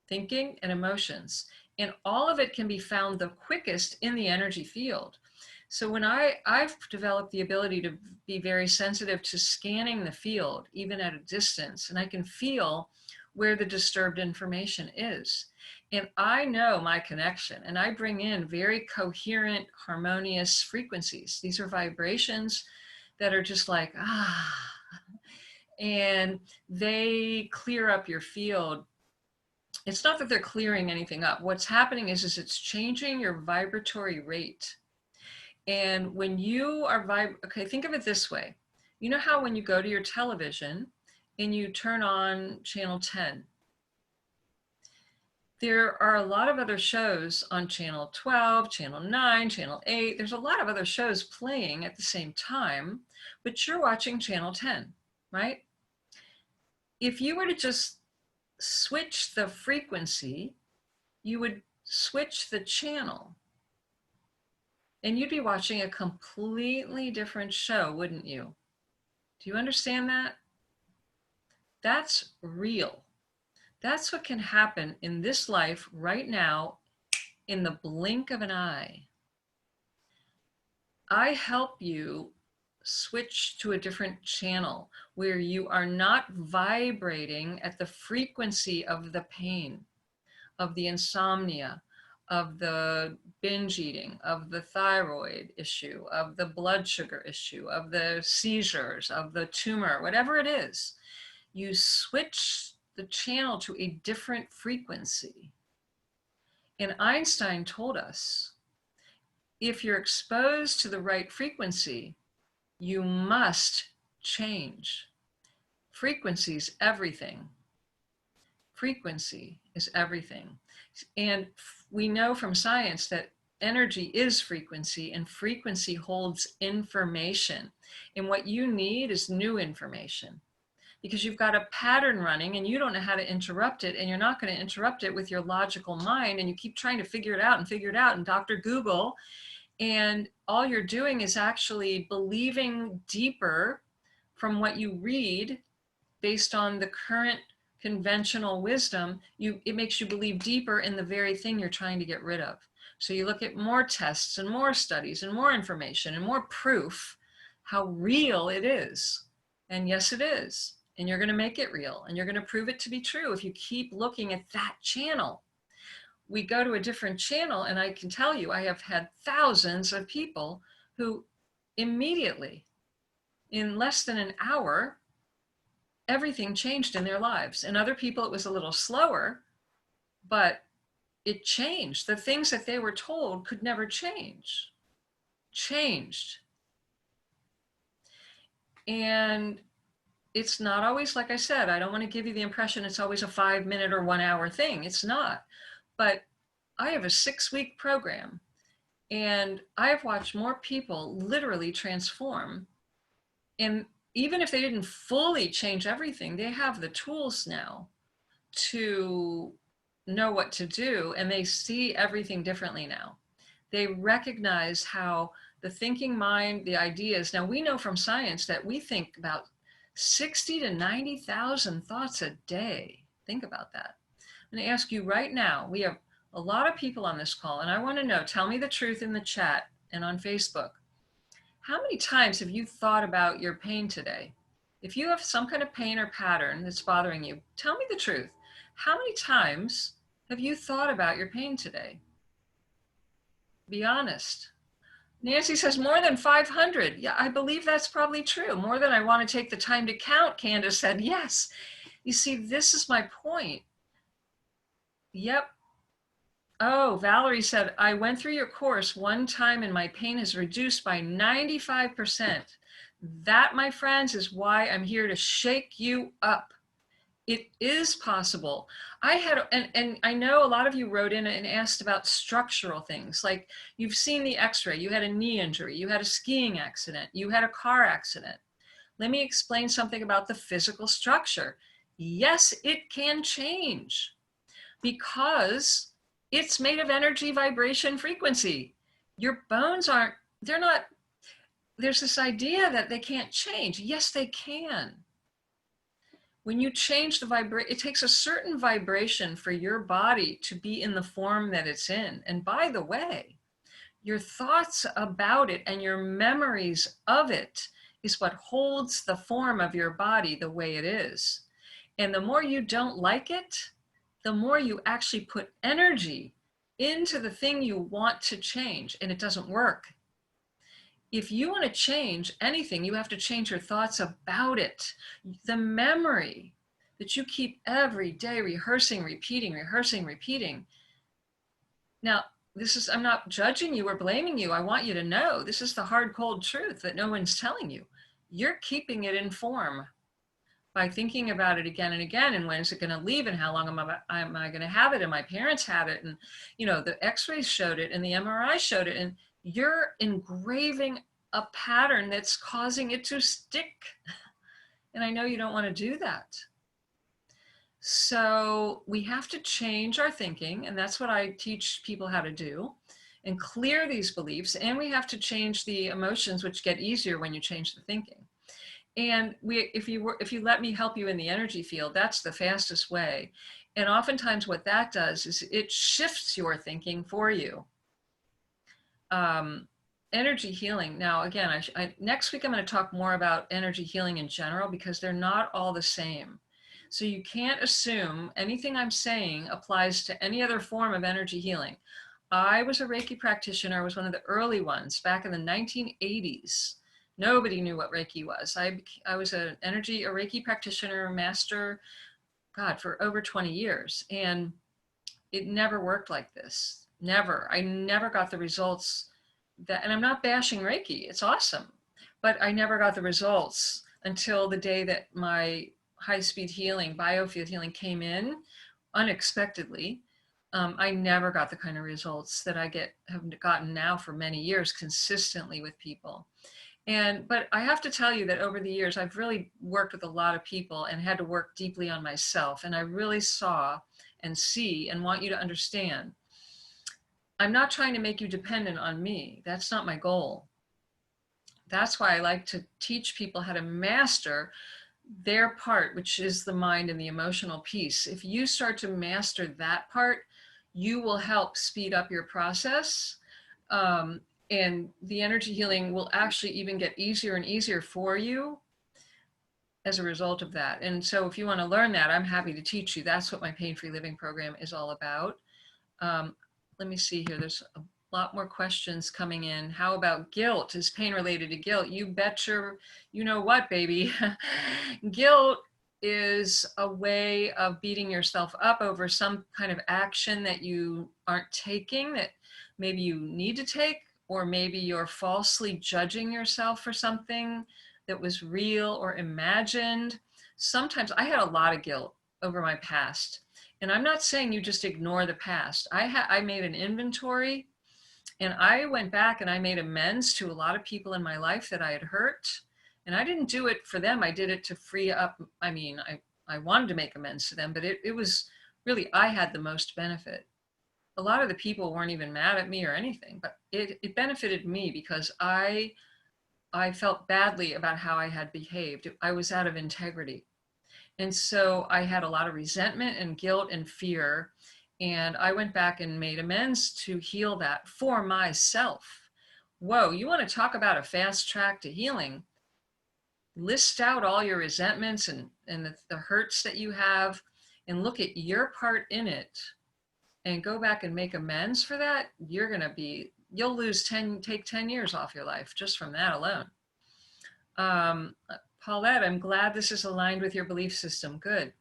thinking and emotions. And all of it can be found the quickest in the energy field. So when I've developed the ability to be very sensitive to scanning the field, even at a distance, and I can feel where the disturbed information is. And I know my connection, and I bring in very coherent, harmonious frequencies. These are vibrations that are just like, and they clear up your field. It's not that they're clearing anything up. What's happening is it's changing your vibratory rate. And when you are okay, think of it this way. You know how when you go to your television and you turn on channel 10, there are a lot of other shows on channel 12, channel 9, channel 8. There's a lot of other shows playing at the same time, but you're watching channel 10, right? If you were to just switch the frequency, you would switch the channel. And you'd be watching a completely different show, wouldn't you? Do you understand that? That's real. That's what can happen in this life right now in the blink of an eye. I help you switch to a different channel where you are not vibrating at the frequency of the pain, of the insomnia, of the binge eating, of the thyroid issue, of the blood sugar issue, of the seizures, of the tumor, whatever it is. You switch the channel to a different frequency. And Einstein told us, if you're exposed to the right frequency, You must change. Frequency is everything. Frequency is everything. And we know from science that energy is frequency, and frequency holds information. And what you need is new information, because you've got a pattern running and you don't know how to interrupt it, and you're not going to interrupt it with your logical mind, and you keep trying to figure it out and figure it out and Dr. Google, and all you're doing is actually believing deeper from what you read based on the current conventional wisdom. It makes you believe deeper in the very thing you're trying to get rid of. So you look at more tests and more studies and more information and more proof how real it is. And yes, it is. And you're going to make it real, and you're going to prove it to be true if you keep looking at that channel. We go to a different channel, and I can tell you, I have had thousands of people who immediately, in less than an hour, everything changed in their lives. And other people, it was a little slower, but it changed. The things that they were told could never change, changed. And it's not always, like I said, I don't want to give you the impression it's always a 5-minute or 1 hour thing. It's not. But I have a 6-week program, and I've watched more people literally transform. And even if they didn't fully change everything, they have the tools now to know what to do, and they see everything differently now. They recognize how the thinking mind, the ideas, now we know from science that we think about 60 to 90,000 thoughts a day. Think about that. I'm going to ask you right now, we have a lot of people on this call, and I want to know, tell me the truth in the chat and on Facebook. How many times have you thought about your pain today? If you have some kind of pain or pattern that's bothering you, tell me the truth. How many times have you thought about your pain today? Be honest. Nancy says more than 500. Yeah, I believe that's probably true. More than I want to take the time to count, Candace said. Yes. You see, this is my point. Yep. Oh, Valerie said, I went through your course one time and my pain is reduced by 95%. That, my friends, is why I'm here to shake you up. It is possible. And I know a lot of you wrote in and asked about structural things, like you've seen the x-ray, you had a knee injury, you had a skiing accident, you had a car accident. Let me explain something about the physical structure. Yes, it can change because it's made of energy, vibration, frequency. Your bones there's this idea that they can't change. Yes, they can. When you change the vibration, it takes a certain vibration for your body to be in the form that it's in. And by the way, your thoughts about it and your memories of it is what holds the form of your body the way it is. And the more you don't like it, the more you actually put energy into the thing you want to change, and it doesn't work. If you want to change anything, you have to change your thoughts about it. The memory that you keep every day rehearsing, repeating. Now, I'm not judging you or blaming you. I want you to know this is the hard, cold truth that no one's telling you. You're keeping it in form by thinking about it again and again, and when is it going to leave, and how long am I going to have it, and my parents had it, and the x-rays showed it and the MRI showed it, and you're engraving a pattern that's causing it to stick. And I know you don't want to do that. So we have to change our thinking, and that's what I teach people how to do, and clear these beliefs. And we have to change the emotions, which get easier when you change the thinking. And if you let me help you in the energy field, that's the fastest way. And oftentimes what that does is it shifts your thinking for you. Energy healing. Now, again, next week I'm going to talk more about energy healing in general, because they're not all the same. So you can't assume anything I'm saying applies to any other form of energy healing. I was a Reiki practitioner. I was one of the early ones back in the 1980s. Nobody knew what Reiki was. I was a Reiki practitioner, master, for over 20 years. And it never worked like this. Never. I never got the results and I'm not bashing Reiki. It's awesome. but I never got the results until the day that my high-speed healing, biofield healing came in unexpectedly. I never got the kind of results that I have gotten now for many years consistently with people. But I have to tell you that over the years, I've really worked with a lot of people and had to work deeply on myself. And I really saw and see and want you to understand, I'm not trying to make you dependent on me. That's not my goal. That's why I like to teach people how to master their part, which is the mind and the emotional piece. If you start to master that part, you will help speed up your process. And the energy healing will actually even get easier and easier for you as a result of that. And so if you want to learn that, I'm happy to teach you. That's what my pain-free living program is all about. Let me see here. There's a lot more questions coming in. How about guilt? Is pain related to guilt? You betcha, you know what, baby? Guilt is a way of beating yourself up over some kind of action that you aren't taking, that maybe you need to take, or maybe you're falsely judging yourself for something that was real or imagined. Sometimes I had a lot of guilt over my past. And I'm not saying you just ignore the past. I made an inventory, and I went back and I made amends to a lot of people in my life that I had hurt. And I didn't do it for them. I did it to free up. I mean, I wanted to make amends to them, but it was really, I had the most benefit. A lot of the people weren't even mad at me or anything, but it benefited me because I felt badly about how I had behaved. I was out of integrity. And so I had a lot of resentment and guilt and fear. And I went back and made amends to heal that for myself. Whoa, you want to talk about a fast track to healing? List out all your resentments and the hurts that you have and look at your part in it and go back and make amends for that. You'll take 10 years off your life just from that alone. Paulette, I'm glad this is aligned with your belief system. Good.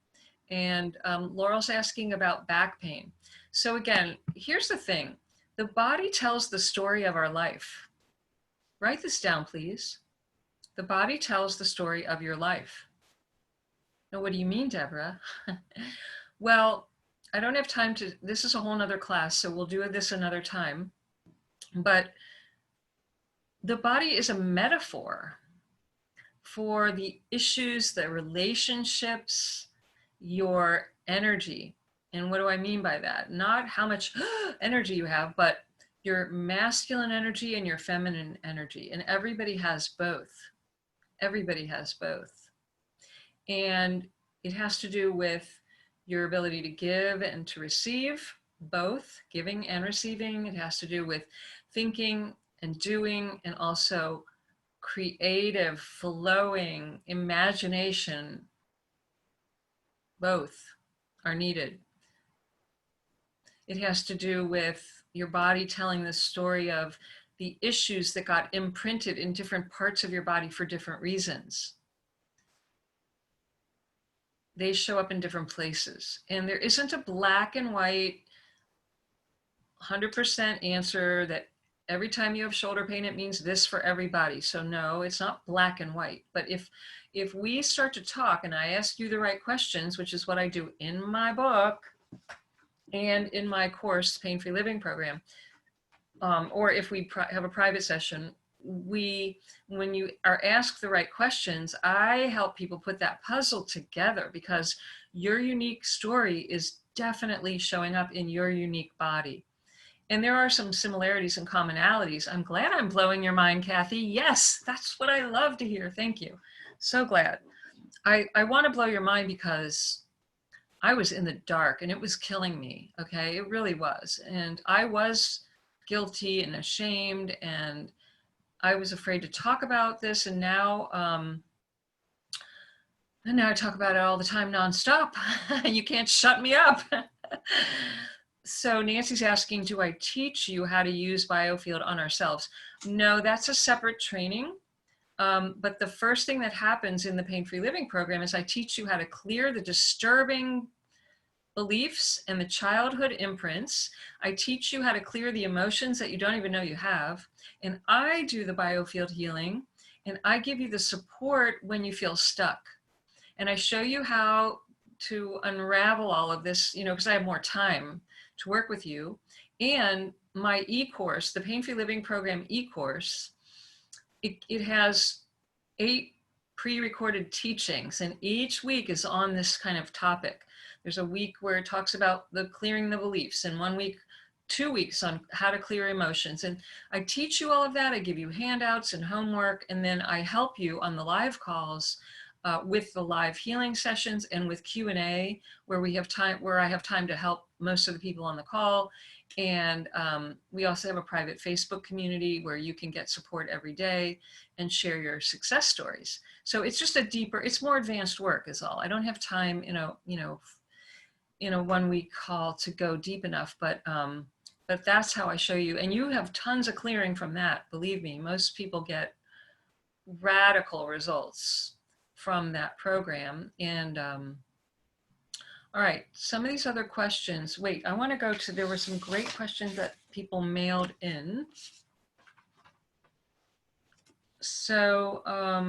And Laurel's asking about back pain. So again, here's the thing. The body tells the story of our life. Write this down, please. The body tells the story of your life. Now, what do you mean, Deborah? Well, I don't have time to, this is a whole nother class, so we'll do this another time. But the body is a metaphor for the issues, the relationships, your energy. And what do I mean by that? Not how much energy you have, but your masculine energy and your feminine energy. And everybody has both. Everybody has both. And it has to do with your ability to give and to receive, both giving and receiving. It has to do with thinking and doing, and also creative, flowing, imagination. Both are needed. It has to do with your body telling the story of the issues that got imprinted in different parts of your body for different reasons. They show up in different places. And there isn't a black and white 100% answer that every time you have shoulder pain, it means this for everybody. So no, it's not black and white. But if we start to talk and I ask you the right questions, which is what I do in my book and in my course, Pain-Free Living Program, or if we have a private session, when you are asked the right questions, I help people put that puzzle together because your unique story is definitely showing up in your unique body. And there are some similarities and commonalities. I'm glad I'm blowing your mind, Kathy. Yes, that's what I love to hear. Thank you. So glad. I want to blow your mind because I was in the dark and it was killing me. Okay, it really was. And I was guilty and ashamed, and I was afraid to talk about this. And now I talk about it all the time, nonstop. You can't shut me up. So Nancy's asking, do I teach you how to use biofield on ourselves? No, that's a separate training. But the first thing that happens in the Pain-Free Living Program is I teach you how to clear the disturbing beliefs and the childhood imprints. I teach you how to clear the emotions that you don't even know you have. And I do the biofield healing. And I give you the support when you feel stuck. And I show you how to unravel all of this, because I have more time to work with you. And my e-course, the Pain-Free Living Program e-course, it has 8 pre-recorded teachings, and each week is on this kind of topic. There's a week where it talks about the clearing the beliefs, and 1 week, 2 weeks on how to clear emotions. And I teach you all of that. I give you handouts and homework, and then I help you on the live calls with the live healing sessions and with Q&A, where I have time to help most of the people on the call. And we also have a private Facebook community where you can get support every day and share your success stories. So it's just it's more advanced work is all. I don't have time in a 1 week call to go deep enough, but that's how I show you. And you have tons of clearing from that. Believe me, most people get radical results from that program. And all right, some of these other questions. Wait, I want to go to, there were some great questions that people mailed in. So I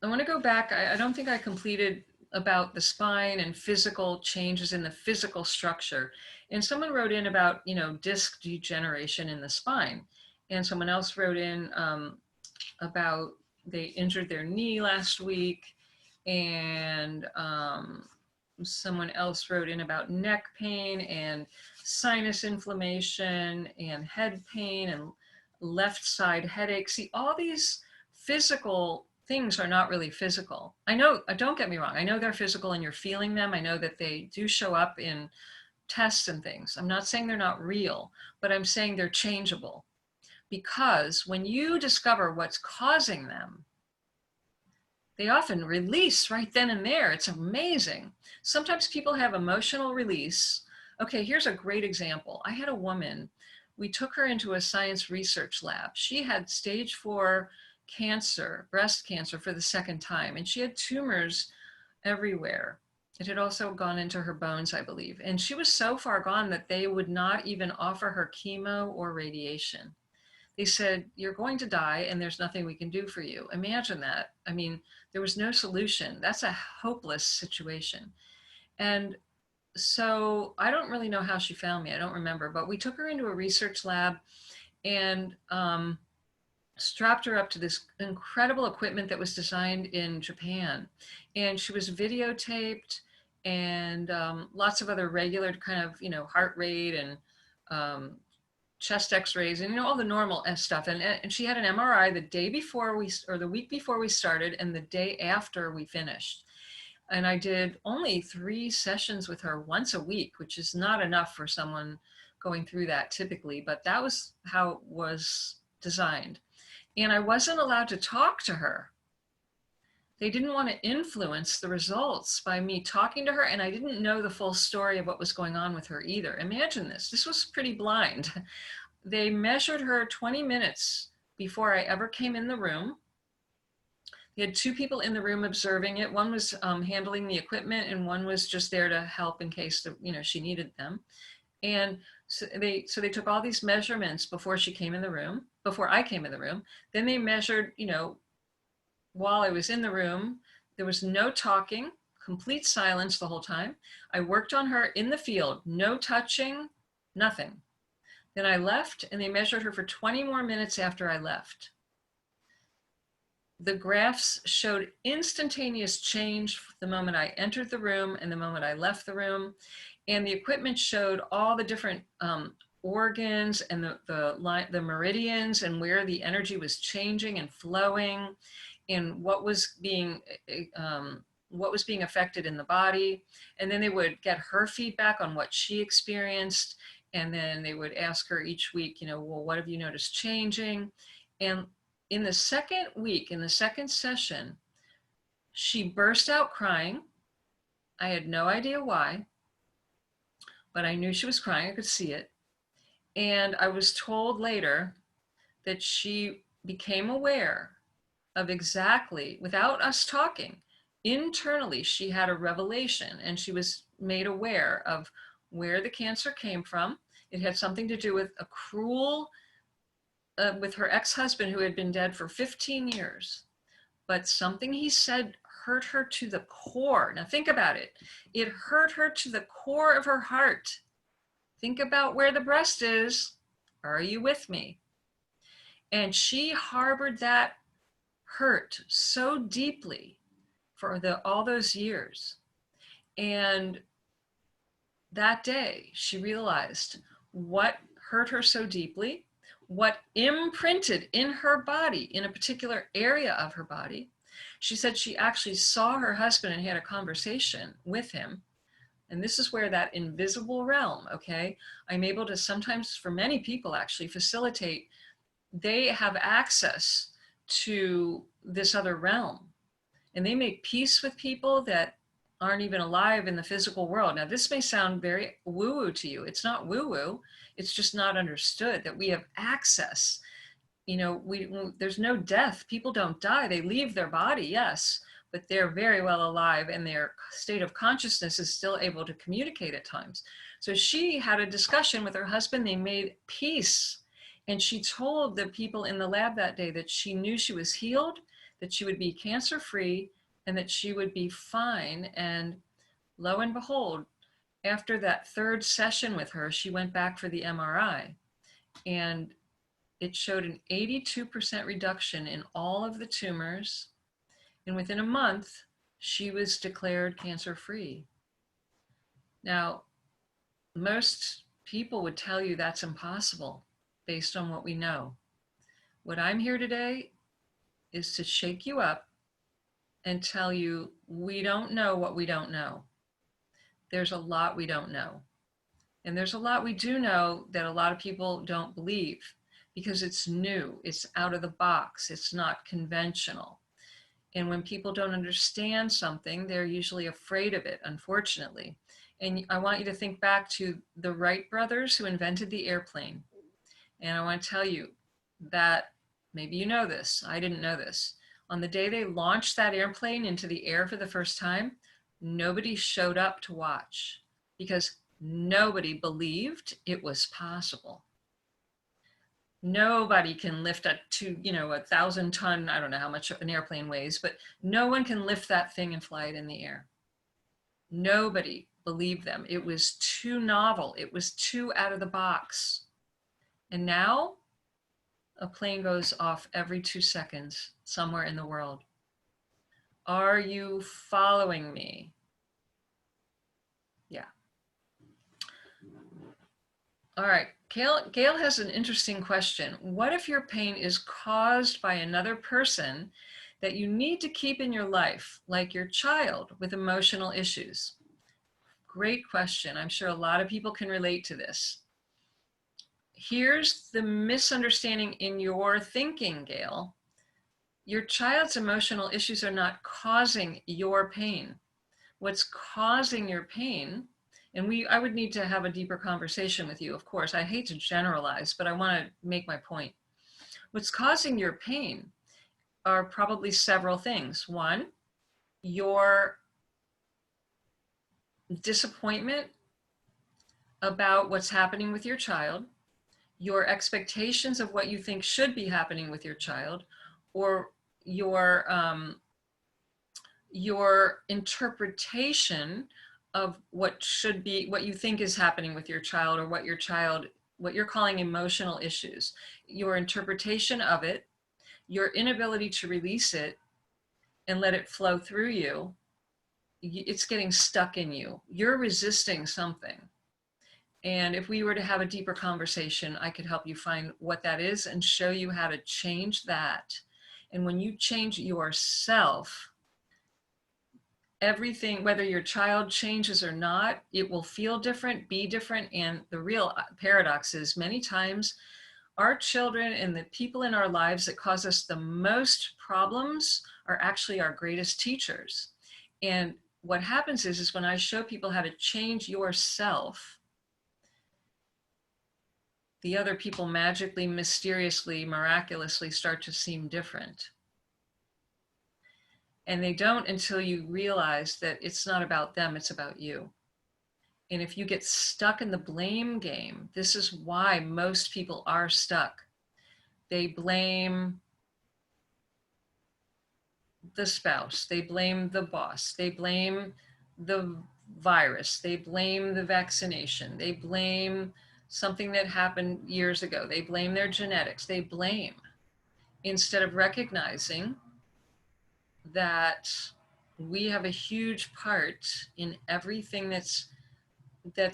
want to go back. I don't think I completed about the spine and physical changes in the physical structure. And someone wrote in about, disc degeneration in the spine. And someone else wrote in about they injured their knee last week. And someone else wrote in about neck pain and sinus inflammation and head pain and left side headache. See, all these physical things are not really physical. I know, don't get me wrong, I know they're physical and you're feeling them. I know that they do show up in tests and things. I'm not saying they're not real, but I'm saying they're changeable. Because when you discover what's causing them, they often release right then and there. It's amazing. Sometimes people have emotional release. Okay, here's a great example. I had a woman, we took her into a science research lab. She had stage 4 cancer, breast cancer, for the 2nd time, and she had tumors everywhere. It had also gone into her bones, I believe. And she was so far gone that they would not even offer her chemo or radiation. They said, you're going to die and there's nothing we can do for you. Imagine that. I mean, there was no solution. That's a hopeless situation. And so I don't really know how she found me. I don't remember, but we took her into a research lab and strapped her up to this incredible equipment that was designed in Japan. And she was videotaped and lots of other regular kind of, heart rate and chest x-rays and all the normal stuff. And she had an MRI the day before the week before we started and the day after we finished. And I did only 3 sessions with her once a week, which is not enough for someone going through that typically, but that was how it was designed. And I wasn't allowed to talk to her. They didn't want to influence the results by me talking to her, and I didn't know the full story of what was going on with her either. Imagine this. This was pretty blind. They measured her 20 minutes before I ever came in the room. They had 2 people in the room observing it. One was handling the equipment, and one was just there to help in case she needed them. And so they took all these measurements before she came in the room, before I came in the room. Then they measured, while I was in the room. There was no talking, complete silence the whole time. I worked on her in the field, no touching, nothing. Then I left and they measured her for 20 more minutes after I left. The graphs showed instantaneous change the moment I entered the room and the moment I left the room. And the equipment showed all the different organs and the meridians and where the energy was changing and flowing and what was being affected in the body. And then they would get her feedback on what she experienced. And then they would ask her each week, well, what have you noticed changing? And in the 2nd week, in the 2nd session, she burst out crying. I had no idea why, but I knew she was crying. I could see it. And I was told later that she became aware of exactly, without us talking, internally, she had a revelation and she was made aware of where the cancer came from It had something to do with a cruel, with her ex-husband who had been dead for 15 years. But something he said hurt her to the core. Now think about it. It hurt her to the core of her heart. Think about where the breast is. Are you with me? And she harbored that hurt so deeply for all those years. And that day, she realized what hurt her so deeply, what imprinted in her body, in a particular area of her body. She said she actually saw her husband and had a conversation with him. And this is where that invisible realm, okay, I'm able to sometimes, for many people actually, facilitate, they have access to this other realm. And they make peace with people that aren't even alive in the physical world. Now, this may sound very woo-woo to you. It's not woo-woo. It's just not understood that we have access. You know, there's no death. People don't die. They leave their body, yes, but they're very well alive, and their state of consciousness is still able to communicate at times. So she had a discussion with her husband. They made peace. And she told the people in the lab that day that she knew she was healed, that she would be cancer-free, and that she would be fine. And lo and behold, after that third session with her, she went back for the MRI, and it showed an 82% reduction in all of the tumors. And within a month, she was declared cancer-free. Now, most people would tell you that's impossible based on what we know. What I'm here today is to shake you up and tell you we don't know what we don't know. There's a lot we don't know. And there's a lot we do know that a lot of people don't believe because it's new, it's out of the box, it's not conventional. And when people don't understand something, they're usually afraid of it, unfortunately. And I want you to think back to the Wright brothers who invented the airplane. And I want to tell you that, maybe you know this, I didn't know this. On the day they launched that airplane into the air for the first time, nobody showed up to watch because nobody believed it was possible. Nobody can lift a 1,000-ton, I don't know how much an airplane weighs, but no one can lift that thing and fly it in the air. Nobody believed them. It was too novel. It was too out of the box. And now a plane goes off every 2 seconds somewhere in the world. Are you following me? Yeah. All right. Gail has an interesting question. What if your pain is caused by another person that you need to keep in your life, like your child with emotional issues? Great question. I'm sure a lot of people can relate to this. Here's the misunderstanding in your thinking, Gail. Your child's emotional issues are not causing your pain. What's causing your pain, and I would need to have a deeper conversation with you, of course. I hate to generalize, but I want to make my point. What's causing your pain are probably several things. One, your disappointment about what's happening with your child, your expectations of what you think should be happening with your child, or your interpretation of what should be, what you think is happening with your child, or what you're calling emotional issues, your interpretation of it, your inability to release it and let it flow through you. It's getting stuck in you. You're resisting something. And if we were to have a deeper conversation, I could help you find what that is and show you how to change that. And when you change yourself, everything, whether your child changes or not, it will feel different, be different. And the real paradox is many times our children and the people in our lives that cause us the most problems are actually our greatest teachers. And what happens is when I show people how to change yourself, the other people magically, mysteriously, miraculously start to seem different. And they don't until you realize that it's not about them, it's about you. And if you get stuck in the blame game, this is why most people are stuck. They blame the spouse, they blame the boss, they blame the virus, they blame the vaccination, they blame something that happened years ago, they blame their genetics, they blame, instead of recognizing that we have a huge part in everything that's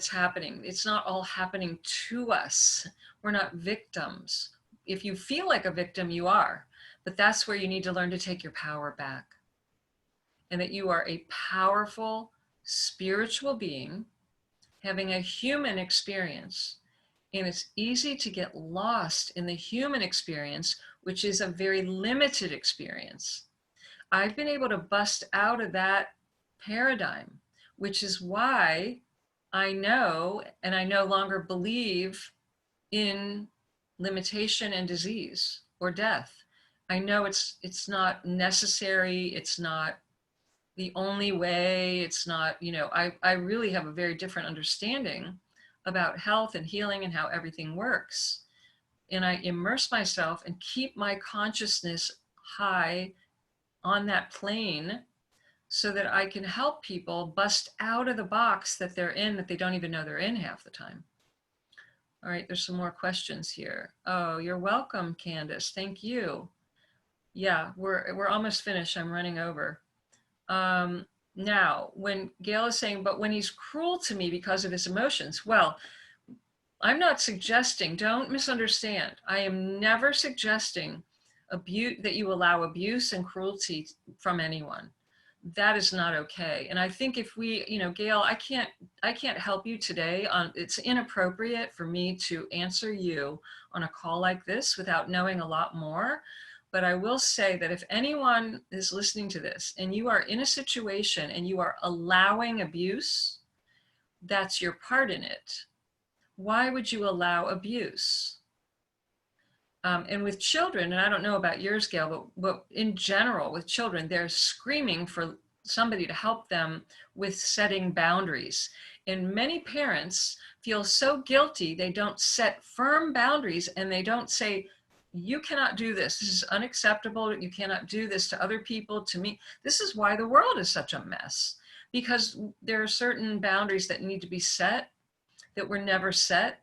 happening. It's not all happening to us. We're not victims. If you feel like a victim, you are. But that's where you need to learn to take your power back. And that you are a powerful spiritual being having a human experience. And it's easy to get lost in the human experience, which is a very limited experience. I've been able to bust out of that paradigm, which is why I know, and I no longer believe in limitation and disease or death. I know it's not necessary. It's not the only way. It's not, I really have a very different understanding about health and healing and how everything works. And I immerse myself and keep my consciousness high on that plane so that I can help people bust out of the box that they're in, that they don't even know they're in half the time. All right, there's some more questions here. Oh, you're welcome, Candace. Thank you. Yeah, we're almost finished. I'm running over. Now, when Gail is saying, but when he's cruel to me because of his emotions, well, I'm not suggesting, don't misunderstand. I am never suggesting that you allow abuse and cruelty from anyone. That is not okay. And I think if we, Gail, I can't help you today it's inappropriate for me to answer you on a call like this without knowing a lot more. But I will say that if anyone is listening to this and you are in a situation and you are allowing abuse, that's your part in it. Why would you allow abuse? And with children, and I don't know about yours, Gail, but in general with children, they're screaming for somebody to help them with setting boundaries. And many parents feel so guilty, they don't set firm boundaries and they don't say, you cannot do this. This is unacceptable. You cannot do this to other people, to me. This is why the world is such a mess, because there are certain boundaries that need to be set that were never set.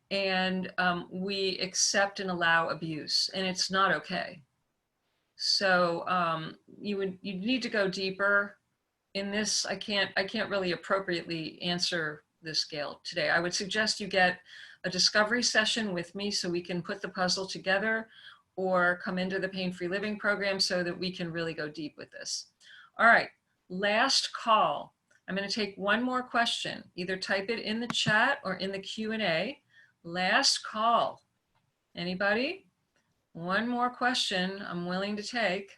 And we accept and allow abuse, and it's not okay. So you need to go deeper in this. I can't really appropriately answer this, Gail, today. I would suggest you get a discovery session with me so we can put the puzzle together, or come into the Pain-Free Living program so that we can really go deep with this. All right, last call. I'm going to take one more question. Either type it in the chat or in the Q&A. Last call. Anybody? One more question I'm willing to take.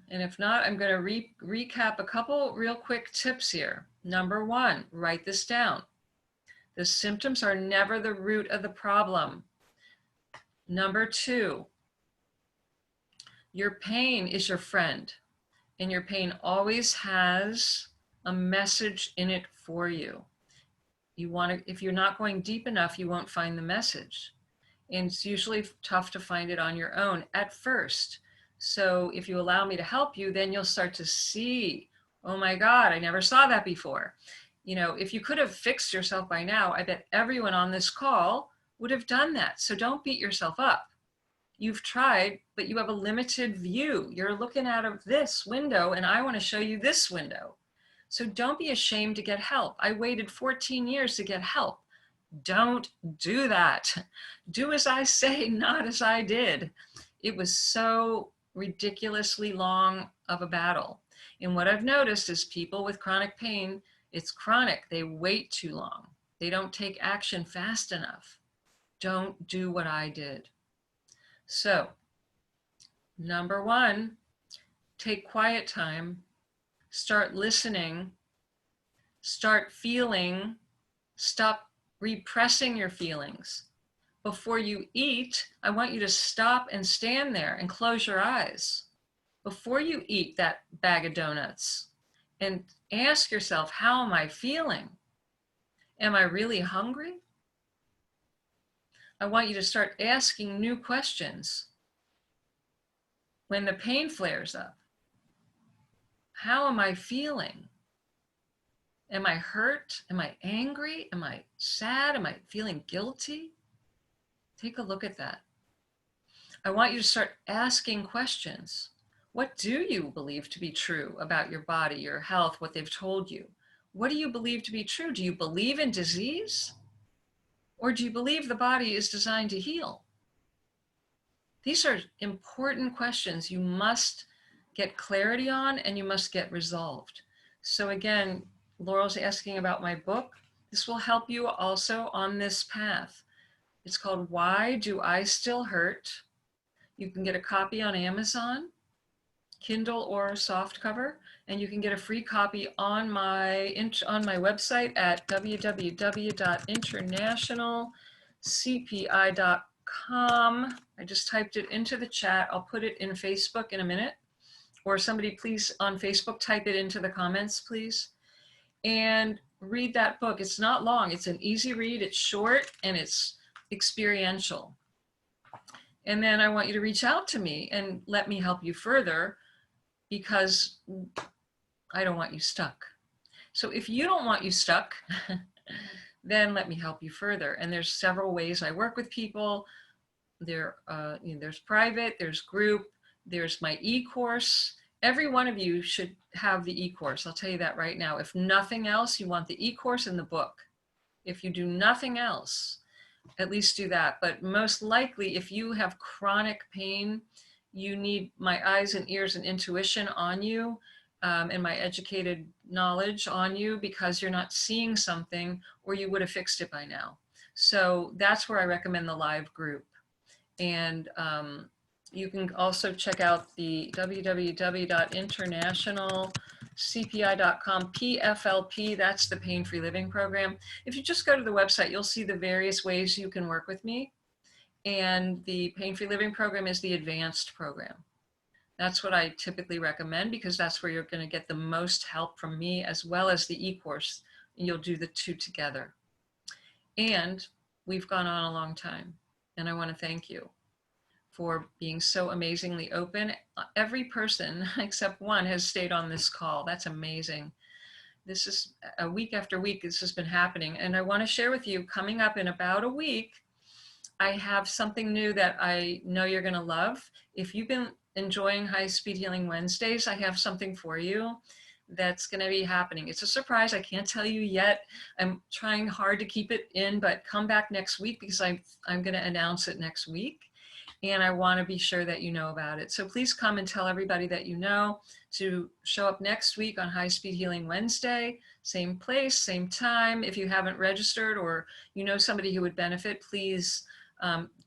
And if not, I'm going to recap a couple real quick tips here. Number one, write this down. The symptoms are never the root of the problem. Number two, your pain is your friend, and your pain always has a message in it for you. If you're not going deep enough, you won't find the message. And it's usually tough to find it on your own at first. So if you allow me to help you, then you'll start to see, oh my God, I never saw that before. If you could have fixed yourself by now, I bet everyone on this call would have done that. So don't beat yourself up. You've tried, but you have a limited view. You're looking out of this window, and I want to show you this window. So don't be ashamed to get help. I waited 14 years to get help. Don't do that. Do as I say, not as I did. It was so ridiculously long of a battle. And what I've noticed is people with chronic pain, it's chronic. They wait too long. They don't take action fast enough. Don't do what I did. So, number one, take quiet time. Start listening. Start feeling. Stop repressing your feelings. Before you eat, I want you to stop and stand there and close your eyes. Before you eat that bag of donuts, and ask yourself, how am I feeling? Am I really hungry? I want you to start asking new questions. When the pain flares up, how am I feeling? Am I hurt? Am I angry? Am I sad? Am I feeling guilty? Take a look at that. I want you to start asking questions. What do you believe to be true about your body, your health, what they've told you? What do you believe to be true? Do you believe in disease? Or do you believe the body is designed to heal? These are important questions you must get clarity on and you must get resolved. So again, Laurel's asking about my book. This will help you also on this path. It's called Why Do I Still Hurt? You can get a copy on Amazon, Kindle or softcover, and you can get a free copy on my website at www.internationalcpi.com. I just typed it into the chat. I'll put it in Facebook in a minute. Or somebody please on Facebook type it into the comments, please. And read that book. It's not long. It's an easy read. It's short and it's experiential. And then I want you to reach out to me and let me help you further, because I don't want you stuck. So if you don't want you stuck, then let me help you further. And there's several ways I work with people. There's private, there's group, there's my e-course. Every one of you should have the e-course. I'll tell you that right now. If nothing else, you want the e-course and the book. If you do nothing else, at least do that. But most likely, if you have chronic pain, you need my eyes and ears and intuition on you, and my educated knowledge on you, because you're not seeing something or you would have fixed it by now. So that's where I recommend the live group. And you can also check out the www.internationalcpi.com, PFLP, that's the Pain-Free Living Program. If you just go to the website, you'll see the various ways you can work with me. And the Pain-Free Living Program is the advanced program. That's what I typically recommend, because that's where you're going to get the most help from me, as well as the e-course. You'll do the two together. And we've gone on a long time, and I want to thank you for being so amazingly open. Every person except one has stayed on this call. That's amazing. This is a week after week, this has been happening. And I want to share with you, coming up in about a week, I have something new that I know you're going to love. If you've been enjoying High Speed Healing Wednesdays, I have something for you that's going to be happening. It's a surprise. I can't tell you yet. I'm trying hard to keep it in, but come back next week, because I'm going to announce it next week. And I want to be sure that you know about it. So please come and tell everybody that you know to show up next week on High Speed Healing Wednesday, same place, same time. If you haven't registered or you know somebody who would benefit, please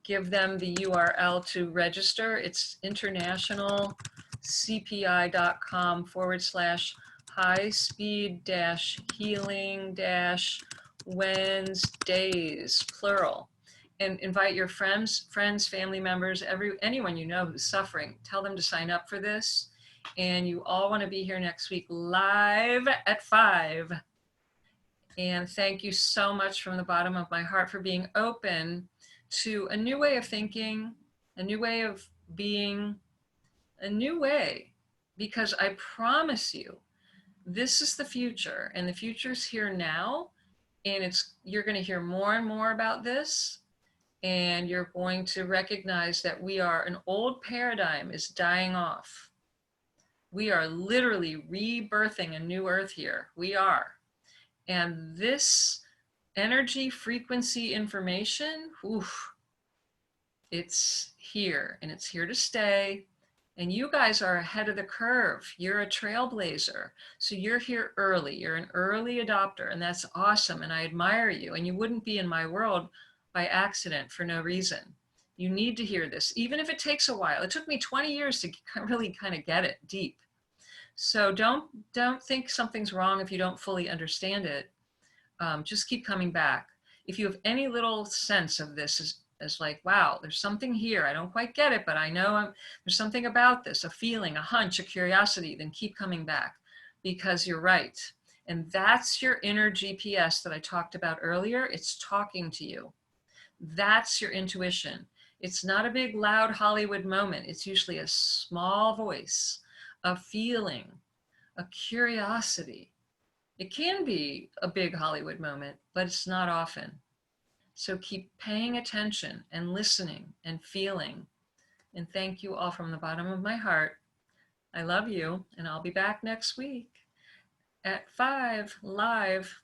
give them the URL to register. It's internationalcpi.com/high-speed-healing-Wednesdays, plural. And invite your friends, family members, anyone you know who's suffering. Tell them to sign up for this. And you all want to be here next week live at 5. And thank you so much from the bottom of my heart for being open to a new way of thinking, a new way of being, a new way. Because I promise you, this is the future, and the future's here now. And you're going to hear more and more about this. And you're going to recognize that an old paradigm is dying off. We are literally rebirthing a new earth here. We are. And this energy, frequency, information, it's here, and it's here to stay. And you guys are ahead of the curve. You're a trailblazer. So you're here early. You're an early adopter, and that's awesome. And I admire you. And you wouldn't be in my world by accident for no reason. You need to hear this, even if it takes a while. It took me 20 years to really kind of get it deep. So don't think something's wrong if you don't fully understand it. Just keep coming back. If you have any little sense of this as like, wow, there's something here. I don't quite get it, but I know there's something about this, a feeling, a hunch, a curiosity, then keep coming back. because you're right. And that's your inner GPS that I talked about earlier. It's talking to you. That's your intuition. It's not a big, loud Hollywood moment. It's usually a small voice, a feeling, a curiosity. It can be a big Hollywood moment, but it's not often. So keep paying attention and listening and feeling. And thank you all from the bottom of my heart. I love you, and I'll be back next week at 5 live.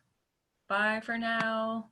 Bye for now.